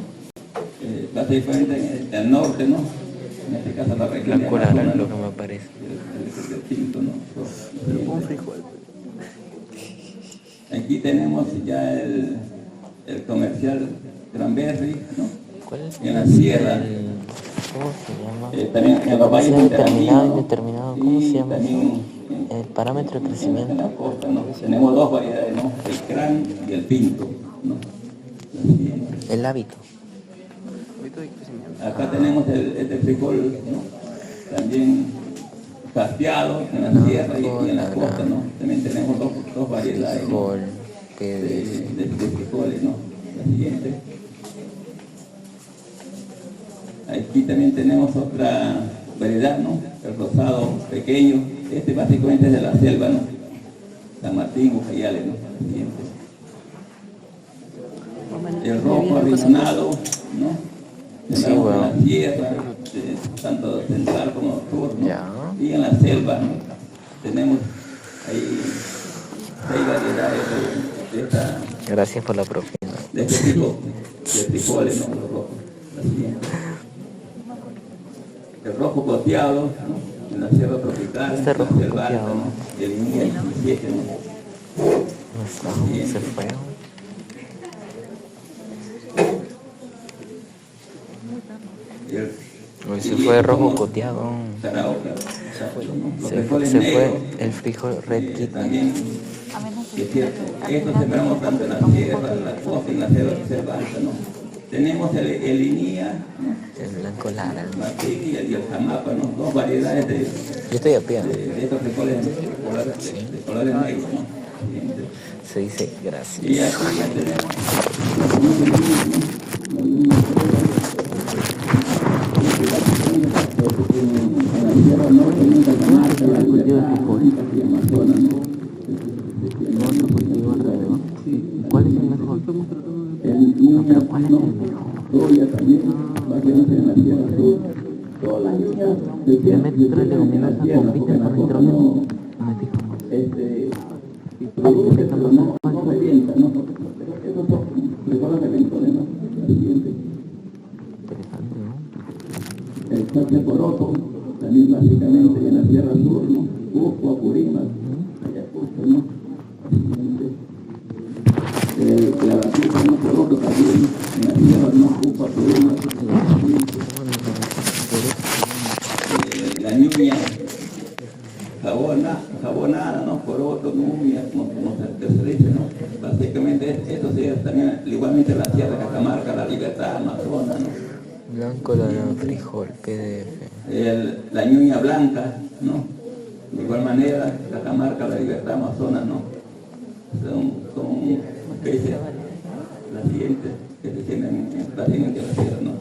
Casi diferente en el norte, ¿no? En este caso la región de Blanco Amazonas, laranja, ¿no? lo que me parece. El pinto, ¿no? Un frijol. Aquí tenemos ya el comercial Cranberry, ¿no? ¿Cuál es En la sierra. ¿Cómo se llama? También en los valles Determinado, interandinos, indeterminado, ¿cómo se llama? también El parámetro de en la crecimiento. costa, ¿no? Tenemos 2 variedades, ¿no? El crán y el pinto, ¿no? El hábito. Acá tenemos este frijol, ¿no? También casteado en la sierra y en la costa, ¿no? También tenemos dos variedades, ¿no? Frijol, de frijoles, ¿no? La siguiente. Aquí también tenemos otra variedad, ¿no? El rosado pequeño. Este básicamente es de la selva, ¿no? San Martín, Ucayale, ¿no? La siguiente. El rojo arrinonado, ¿no? Sí, En bueno. la sierra, tanto central como sur, ¿no? Ya. Y en la selva, ¿no? Tenemos ahí 6 variedades de esta. Gracias por la propina. De este tipo de frijoles, ¿no? Los rojos. La siguiente. El rojo coteado, ¿no? En la sierra tropical, Este rojo en la selva alta, coteado. ¿no? El Inía 17, ¿no? No está, se fue. Y el Hoy se fue rojo coteado. Zaraoca, los Se frijoles fue negros, el frijol red kidney. también, que es cierto, estos sembramos tanto en la sierra, en la costa, en la selva alta, ¿no? Tenemos el Inía, ¿no? El blanco lara. El Martín y el Jamapa, ¿no? 2 variedades de Yo estoy a pie. estos frijoles de colores negros, ¿no? Siguiente. Se dice Y gracias. aquí ya tenemos Otro cultivo alrededor. ¿Cuál es el mejor? No, pero ¿cuál es el mejor? Soya también, básicamente en la sierra sur. Todas las líneas El metro de leguminosa compiten con nitrógeno. Me fijo. productos pero no revientan, ¿no? Porque esos son frijoles reventones, ¿no? La siguiente. Interesante, ¿no? El chache poroto, también básicamente en la sierra sur, ¿no? Cusco, Apurímac, Ayacucho, ¿no? La batita, ¿no? Poroto también, en la sierra, ¿no? Cusco, Apurímac, la ñuña jabonada, ¿no? Poroto, ñuña, como se dice, ¿no? Básicamente esto sería también igualmente la sierra Cajamarca, la Libertad, Amazonas, ¿no? Blanco lara, frijol, PDF. La ñuña blanca, ¿no? De igual manera, Cajamarca, La Libertad, Amazonas, ¿no? Son especies las siguientes que se tienen en la tierra, ¿no?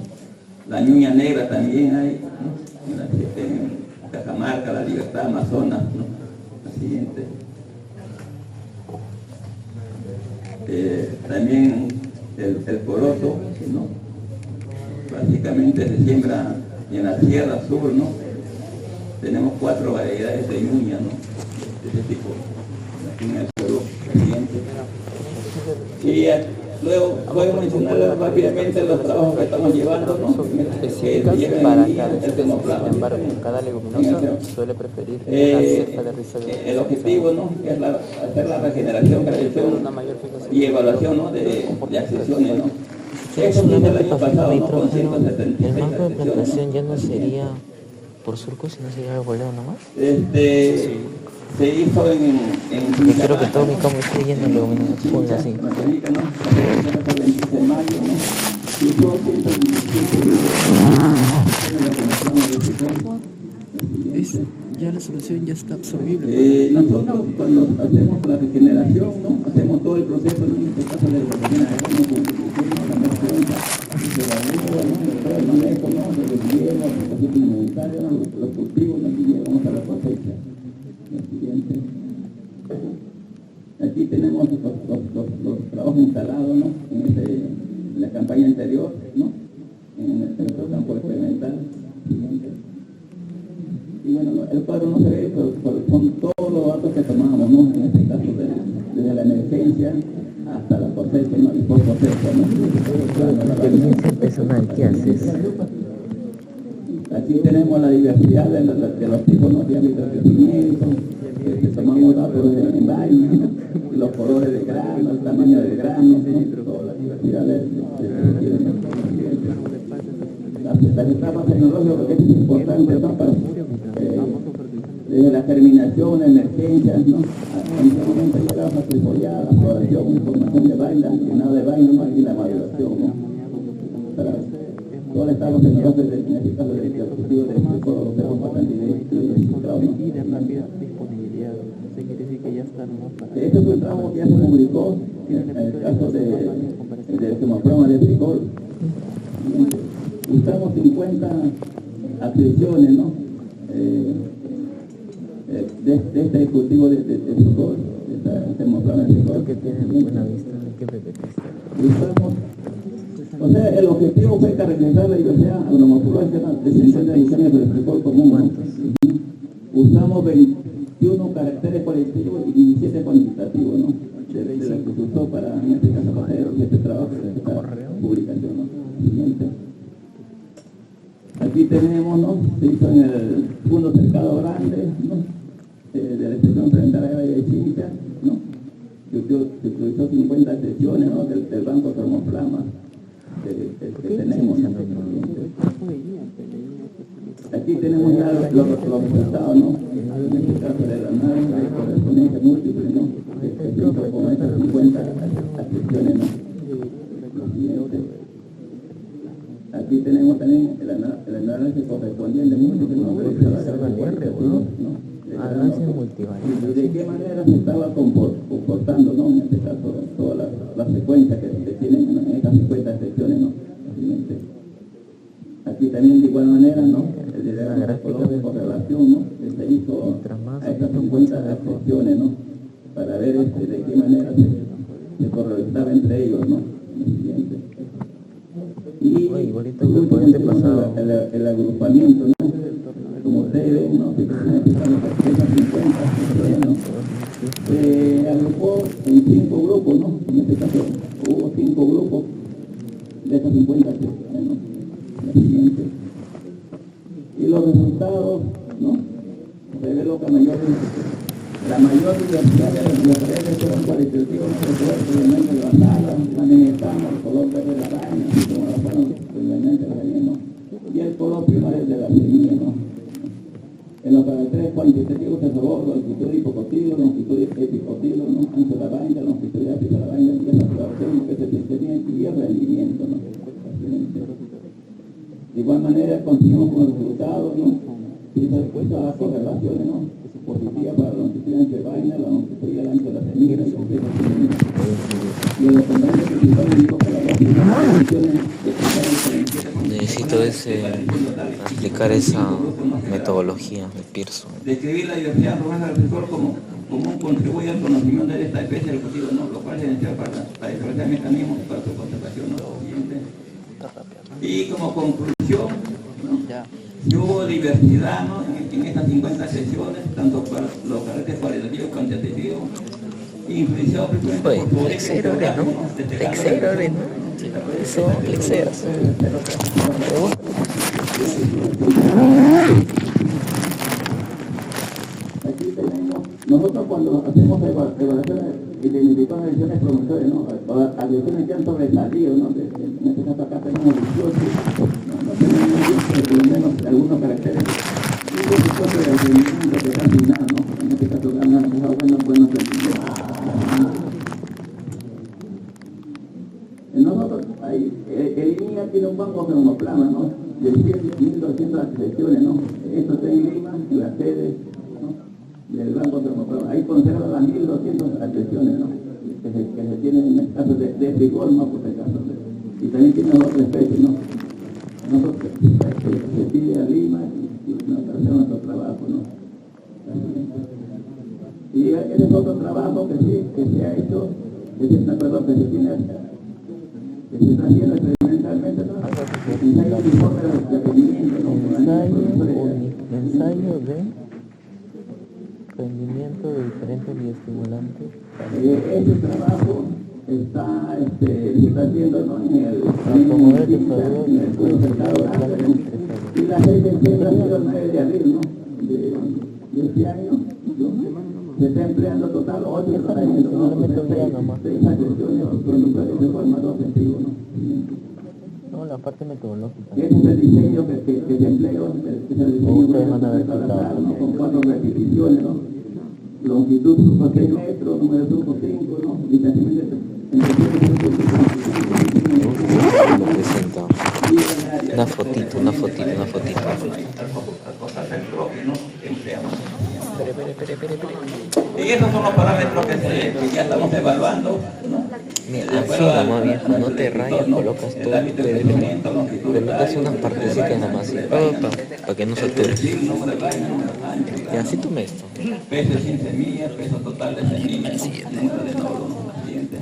La ñuña negra también hay, ¿no? En Cajamarca, La Libertad, Amazonas, ¿no? La siguiente. También el corozo, ¿no? Básicamente se siembra en la Sierra Sur, ¿no? Tenemos 4 variedades de ñuña, ¿no? De ese tipo. En el corozo, la siguiente. Y luego voy a mencionar rápidamente los trabajos que estamos llevando, ¿no? Específicas para cada especie. Sin embargo, cada leguminosa suele preferir una cepa de rizoma. El objetivo, ¿no? Es hacer la regeneración, creación y evaluación, ¿no? de accesiones, ¿no? Eso fue el año pasado, ¿no? Con 176 el marco de accesiones, plantación ya no sería por surco, sino sería arbolado nomás. Se hizo en Yo quiero que todo mi campo esté lleno de leguminosas, ponle así. Ya la solución ya está absorbible. Nosotros cuando hacemos la regeneración, ¿no? Hacemos todo el proceso, ¿no? En este caso de la regeneración, la mezcla, el manejo, ¿no? De los hielos, los cultivos, ¿no? Y llegamos a la cosecha. El siguiente. Aquí tenemos los trabajos instalados, ¿no? En la campaña anterior, ¿no? En el campo experimental. Siguiente. Y bueno, el cuadro no se ve, pero son todos los datos que tomamos, ¿no? En este caso, desde la emergencia hasta la cosecha, ¿no? Y por cosecha, ¿no? Experiencia personal, ¿qué haces? Aquí tenemos la diversidad de los tipos, ¿no? Diámetros de crecimiento, tomamos datos en vaina, ¿no? Los colores de grano, el tamaño del grano, ¿no? Toda la diversidad de las etapas tecnológicas, porque es importante, ¿no? Para, desde la germinación, emergencias, ¿no? Antiguamente llegaba a trifoliar, la floración, información de vaina, llenado de vaina, ¿no? Y la maduración, ¿no? Para todas las etapas tecnológicas, en este caso del cultivo de todo lo que es bastante identificado, ¿no? Este es un trabajo que ya se publicó en el caso del semoploma de frijol. Usamos 50 adquisiciones, ¿no? De este cultivo de frijol, de semoploma de frijol. ¿Qué tienen buena vista? ¿Qué pepetista? Usamos, o sea, el objetivo fue caracterizar la diversidad agromorfológica de 50 ediciones del frijol común, ¿no? Usamos 21 caracteres cualitativos y 17 cuantitativos, ¿no? De la que se usó para, en este caso, para hacer este trabajo, esta publicación, ¿no? Siguiente. Aquí tenemos, ¿no? Se hizo en el Fondo Cercado Grande, ¿no? De la extensión planetaria de Chicha, ¿no? Se utilizó 50 sesiones, ¿no? Del banco termoflama que tenemos, ¿no? Aquí tenemos ya los resultados, ¿no? En este caso de la análisis de correspondencia múltiple, ¿no? Que se hizo con estas 50 acciones, ¿no? Aquí tenemos también el análisis correspondiente múltiple, ¿no? De qué manera se estaba comportando, ¿no? En este caso, todas las secuencias que tienen en estas 50 secciones, ¿no? Aquí también de igual manera, ¿no? El diagrama de correlación, ¿no? Que se hizo a estas 50 secciones, ¿no? Para ver de qué manera se correlacionaba entre ellos, ¿no? Y el agrupamiento, ¿no? Como ustedes ven, ¿no? Esas 50 secciones, ¿no? Se agrupó en 5 grupos, ¿no? En este caso hubo 5 grupos de esas 50 secciones, ¿no? Y los resultados, ¿no? Reveló que la mayor diversidad de los redes fueron cualitativos, ¿no? El cuerpo, el elemento de la sala, la nemetama, el color verde de la vaina, como la fueron previamente el veneno, y el color primario de la semilla, ¿no? En los caracteres cuantitativos se robó longitud de hipocotilo, longitud de epicotilo, ¿no? Ancho de la vaina, longitud de ápice de la vaina, y esa floración que se tiene y el rendimiento, ¿no? De igual manera continuamos con los resultados, ¿no? Y después a las correlaciones, ¿no? Positiva para la longitud de vaina, la longitud y el ancho de la semilla, y el dependiente principal indicó que las condiciones Necesito aplicar esa metodología de Pearson. Describir la diversidad robusta del sector como un contribuye al conocimiento de esta especie del cultivo, ¿no? Lo cual es esencial para la diferencia de mecanismos para su conservación, ¿no? Y como conclusión, ¿no? Hubo diversidad, ¿no? en estas 50 sesiones, tanto para los caracteres cualitativos y cuantitativos, influenciados frecuentemente por Lexero, ¿no? Eso, lexeras. Aquí tenemos, nosotros cuando hacemos evaluaciones, identificamos acciones promotoras, ¿no? Acciones que han sobresalido, ¿no? En este caso acá tenemos 18, no tenemos por lo menos algunos caracteres. Y por supuesto de rendimiento que casi nada, ¿no? En este caso ganan buenos rendimientos. Nosotros, el INIA tiene un banco cromoplama, ¿no? De 1.200 sesiones, ¿no? Esto está en Lima, en la sede, ¿no? Del banco cromoplama. Ahí conserva las 1.200 adhesiones, ¿no? Que se tienen en el caso de frigol, ¿no? Por el caso y también tiene otra especie, ¿no? Nosotros se pide a Lima y nosotros hacemos nuestro trabajo, ¿no? Y ese es otro trabajo que se ha hecho, que se tiene que se está haciendo experimentalmente, ¿no? Ensayo de informe de rendimiento, ¿no? Ensayo de rendimiento de diferentes bioestimulantes. Ese trabajo se está haciendo, ¿no? En el estudio cercado y la ley de siembra ha sido el 9 de abril, ¿no? De este año, ¿no? Se está empleando total 8 tratamientos, ¿no? 6 agresiones productores de forma 2 sentidos, ¿no? No, la parte metodológica. Ese es el diseño que se emplea, que es el diseño ¿no? Con 4 repeticiones, ¿no? Longitud grupo 6 metros, número de grupo 5, ¿no? Distanciamiento Lo presenta. Una fotito. Y esos son los parámetros que ya estamos evaluando, ¿no? Mira, afina más viejo, no te rayas, colocas todo, colocas unas partecitas nada más, para que no sature. Y así tú esto. Peso sin semillas, peso total de semillas, número de nódulos, siguiente.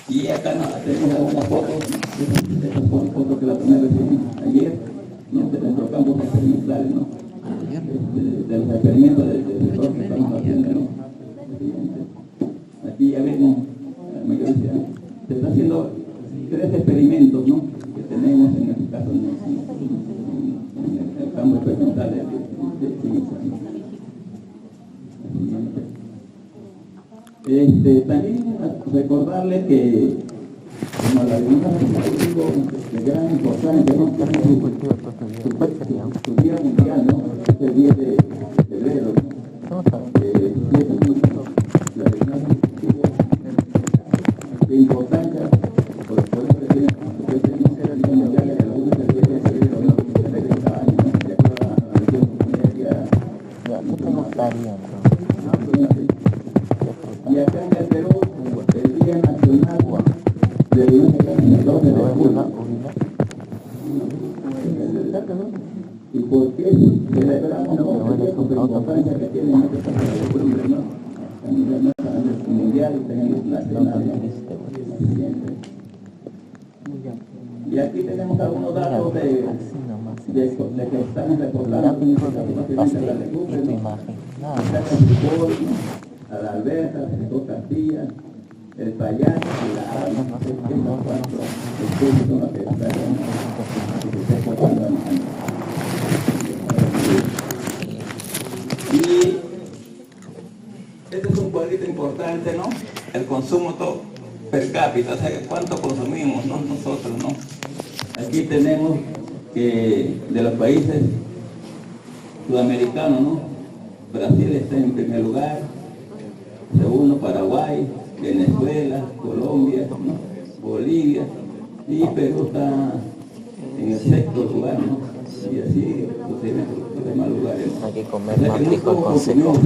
Y acá tenemos algunas fotos, estas son fotos que la tomé recién ayer, ¿no? De nuestro campo experimental, ¿no? De los experimentos del sector que estamos haciendo, ¿no? Aquí ya vemos, la mayoría, se está haciendo 3 experimentos, ¿no? Que tenemos en este caso en el campo experimental de química, ¿no? También recordarles que como la vivienda de gran importancia, ¿no? Su día mundial, ¿no? Es el 10 de febrero, ¿no? La vivienda de importancia, por eso tiene el día mundial de la UNED el 10 de febrero, ¿no? De cada año, ¿no? De acuerdo a la región media. Y acá en el Perú, el Día Nacional de Vivienda el 12 de julio. ¿Y por qué celebramos por la importancia que tiene en este caso de costumbre, ¿no? A nivel mundial y también nacional, ¿no? Y aquí tenemos algunos datos de que están reportando la legumbre, ¿no? A la alberca, el sector Castilla, el payaso y la arma, estos 4 estudios son los que están reportando. Y este es un cuadrito importante, ¿no? El consumo per cápita, o sea, cuánto consumimos, ¿no? Nosotros, ¿no? Aquí tenemos que de los países sudamericanos, ¿no? Brasil está en primer lugar, segundo Paraguay, Venezuela, Colombia, ¿no? Bolivia, y Perú está en el 6º lugar, ¿no? Y así sucede en los demás lugares. Hay que comer O sea, más que no frijol como con seco. opinión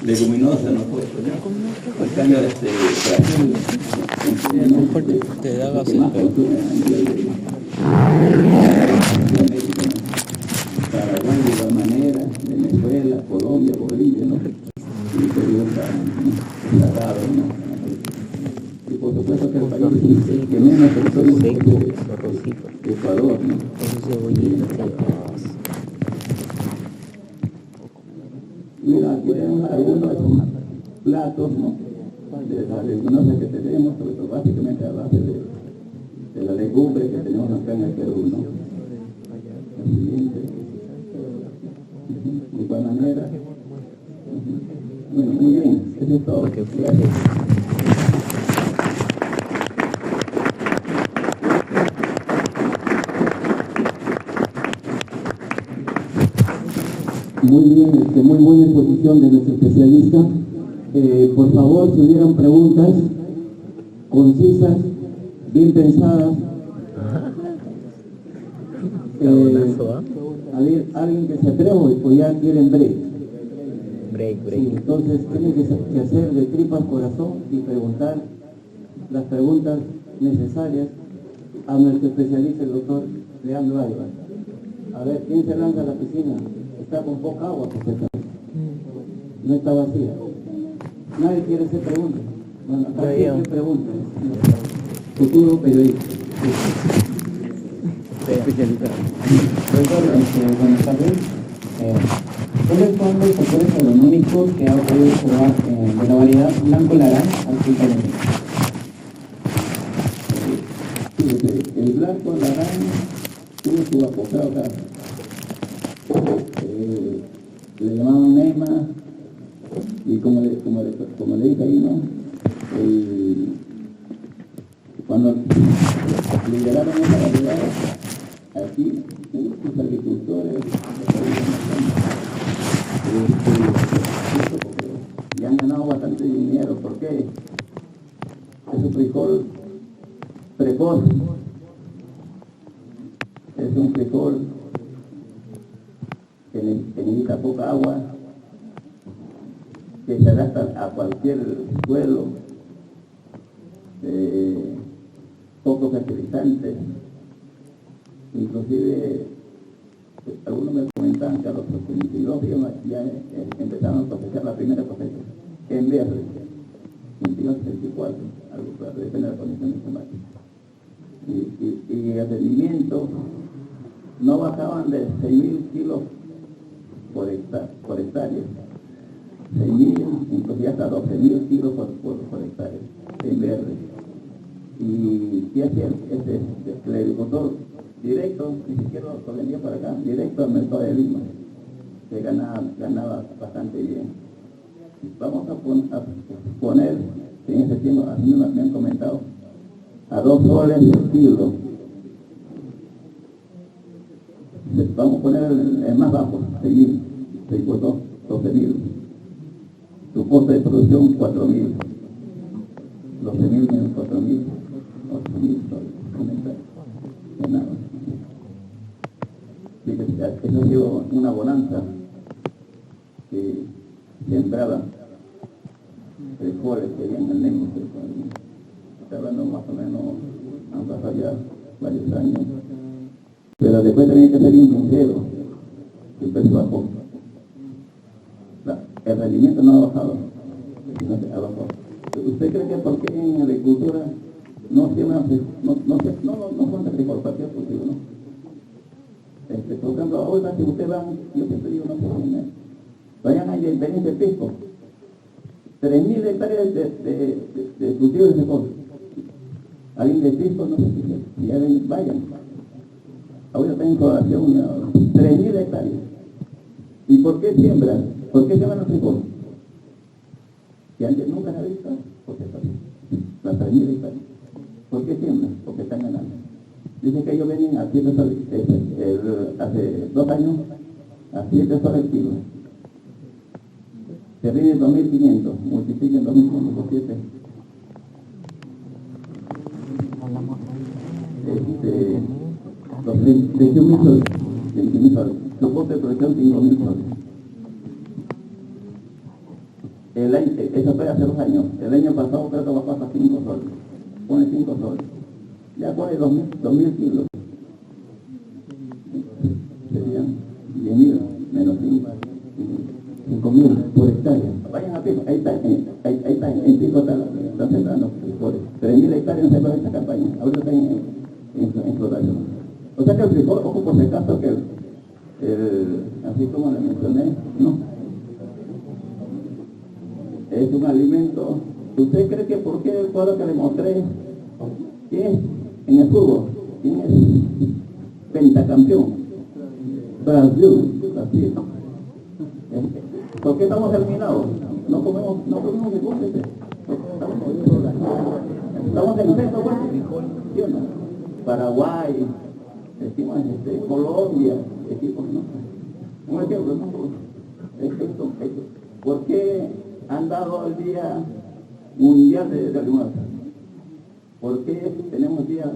leguminosa nosotros, ¿no? En cambio, Brasil, Te da lo que más gases. consume a nivel de América, ¿no? Paraguay de igual manera, Venezuela, Colombia, Bolivia, ¿no? Y Perú está dado, ¿no? Y por supuesto que el país que menos personas es Ecuador, ¿no? Mira, aquí tenemos algunos platos, ¿no? De las leguminosas que tenemos, sobre todo básicamente a base de la legumbre que tenemos acá en el Perú, ¿no? El siguiente. De igual manera. Bueno, muy bien, eso es todo. Gracias. Muy bien, muy buena exposición de nuestro especialista. Por favor, si hubieran preguntas concisas, bien pensadas. Alguien que se atreva o ya quieren break. Sí, entonces tiene que hacer de tripas corazón y preguntar las preguntas necesarias a nuestro especialista, el doctor Leandro Aybar. A ver, ¿quién se lanza a la piscina? Está con poca agua, porque no está vacía. Nadie quiere hacer preguntas. Bueno, acá siempre preguntas. Futuro periodista. Especializado. Doctor, buenas tardes. ¿Cuáles son los factores agronómicos que ha podido observar de la variedad Blanco Larán actualmente? El Blanco Larán tuvo su apogeo acá. Le llamaban Nema, y como le dije ahí, ¿no? Cuando lideraron esa variedad, aquí muchos agricultores y han ganado bastante dinero. ¿Por qué? Es un frijol precoz, es un frijol que necesita poca agua, que se adapta a cualquier suelo, pocos fertilizantes. Inclusive algunos me comentaban que a los 22 días ya empezaron a cosechar la primera cosecha en verde, 22, 24, algo claro, depende de la condición climática. Y el rendimiento no bajaban de 6.000 kilos por hectárea, 6.000, inclusive hasta 12.000 kilos por hectárea en verde. Y ¿qué hacía el agricultor? Directo, ni siquiera lo vendía para acá, directo al mercado de Lima, que ganaba bastante bien. Vamos a poner, en ese tiempo, a mí me han comentado, a 2 soles el kilo. Vamos a poner el más bajo, 6.000, 6 por 2, 12.000. Tu costo de producción, 4.000. 12.000 menos 4.000, 8.000 soles. Nada. Eso ha sido una bonanza que sembraba frijoles que habían en Lemos. Está hablando más o menos, han pasado ya varios años. Pero después también hay que ser sincero, el precio bajó. El rendimiento no ha bajado, sino que ha bajado. ¿Usted cree que por qué en agricultura no siembran no cuenta frijol, cualquier cultivo, no? Por ejemplo, ahora si ustedes van, yo siempre digo, no sé, vayan a Independiente Pisco, 3.000 hectáreas de cultivo de frijol. Alguien de Pisco, no sé si ya vayan. Ahora está en población 3.000 hectáreas. ¿Y por qué siembran? ¿Por qué siembran los frijol? Que antes nunca se ha visto, porque está bien. Las 3.000 hectáreas. ¿Por qué siembran? Porque están ganando. Dicen que ellos vienen a 7 soles, hace 2 años, a 7 soles el kilo. Se rinde 2.500, multipliquen 2.500 por 7. 21.000 soles. 15.000 soles. Su costo de producción 5.000 soles. Eso fue hace 2 años. El año pasado creo que bajó hasta 5 soles. Pone 5 soles. Ya pone 2.000 kilos. Serían 10.000 menos 5.000 por hectárea. Vayan a Pico, ahí está en Pico está sembrando por 3.000 hectáreas en esta campaña. Ahora está en flotación. O sea que el frijol, ojo por si acaso que así como le mencioné, no. Es un alimento. ¿Usted cree que por qué el cuadro que le mostré, quién es en el fútbol? ¿Quién es pentacampeón? Brasil, así, ¿no? ¿Por qué estamos eliminados? No comemos ningún pez. Estamos en sexto puesto, ¿sí o no? Paraguay, decimos Colombia, equipos, ¿no? Un ejemplo, ¿no? Esto. ¿Por qué han dado el Día Mundial de Almuerzo? ¿Por qué tenemos días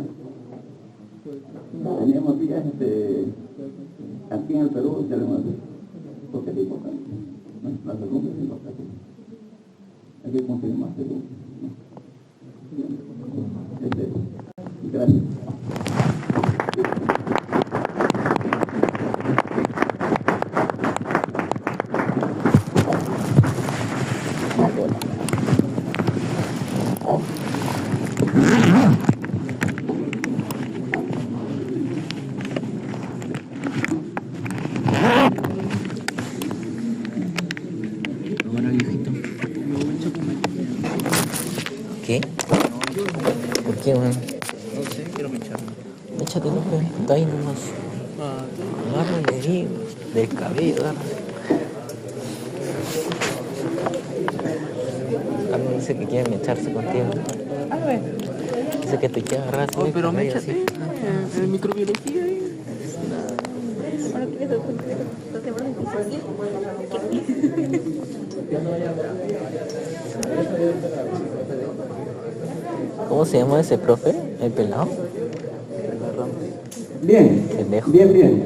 aquí en el Perú de almuerzo? ¿Por qué es importante? La salud es importante. Hay que consumir más salud. Gracias. ¿Qué? ¿Por qué, weón? No sé, quiero pincharme. Échate, no, weón. Está ahí nomás. Agárrale ahí, del cabello, agárrale. Carmen dice que quiere mecharse contigo. A ver. Dice que te quiere agarrar así del Pero cabello, méchate. así. En microbiología ahí. ¿Cómo se llama ese profe? ¿El pelado? Bien, Pendejo. bien.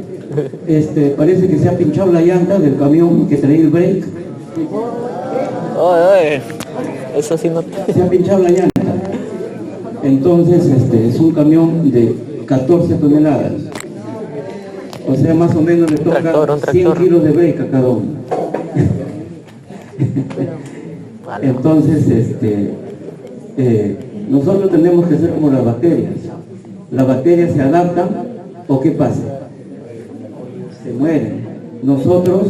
Parece que se ha pinchado la llanta del camión que traía el break. Oye, eso sí no te... Se ha pinchado la llanta. Entonces, es un camión de 14 toneladas. O sea, más o menos le toca Un 100 tractor. kilos de break a cada uno. Entonces, nosotros tenemos que ser como las bacterias. Las bacterias se adaptan, ¿o qué pasa? Se mueren. Nosotros,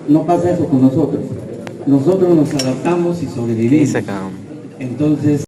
no pasa eso con nosotros. Nosotros nos adaptamos y sobrevivimos. Dice acá. Entonces,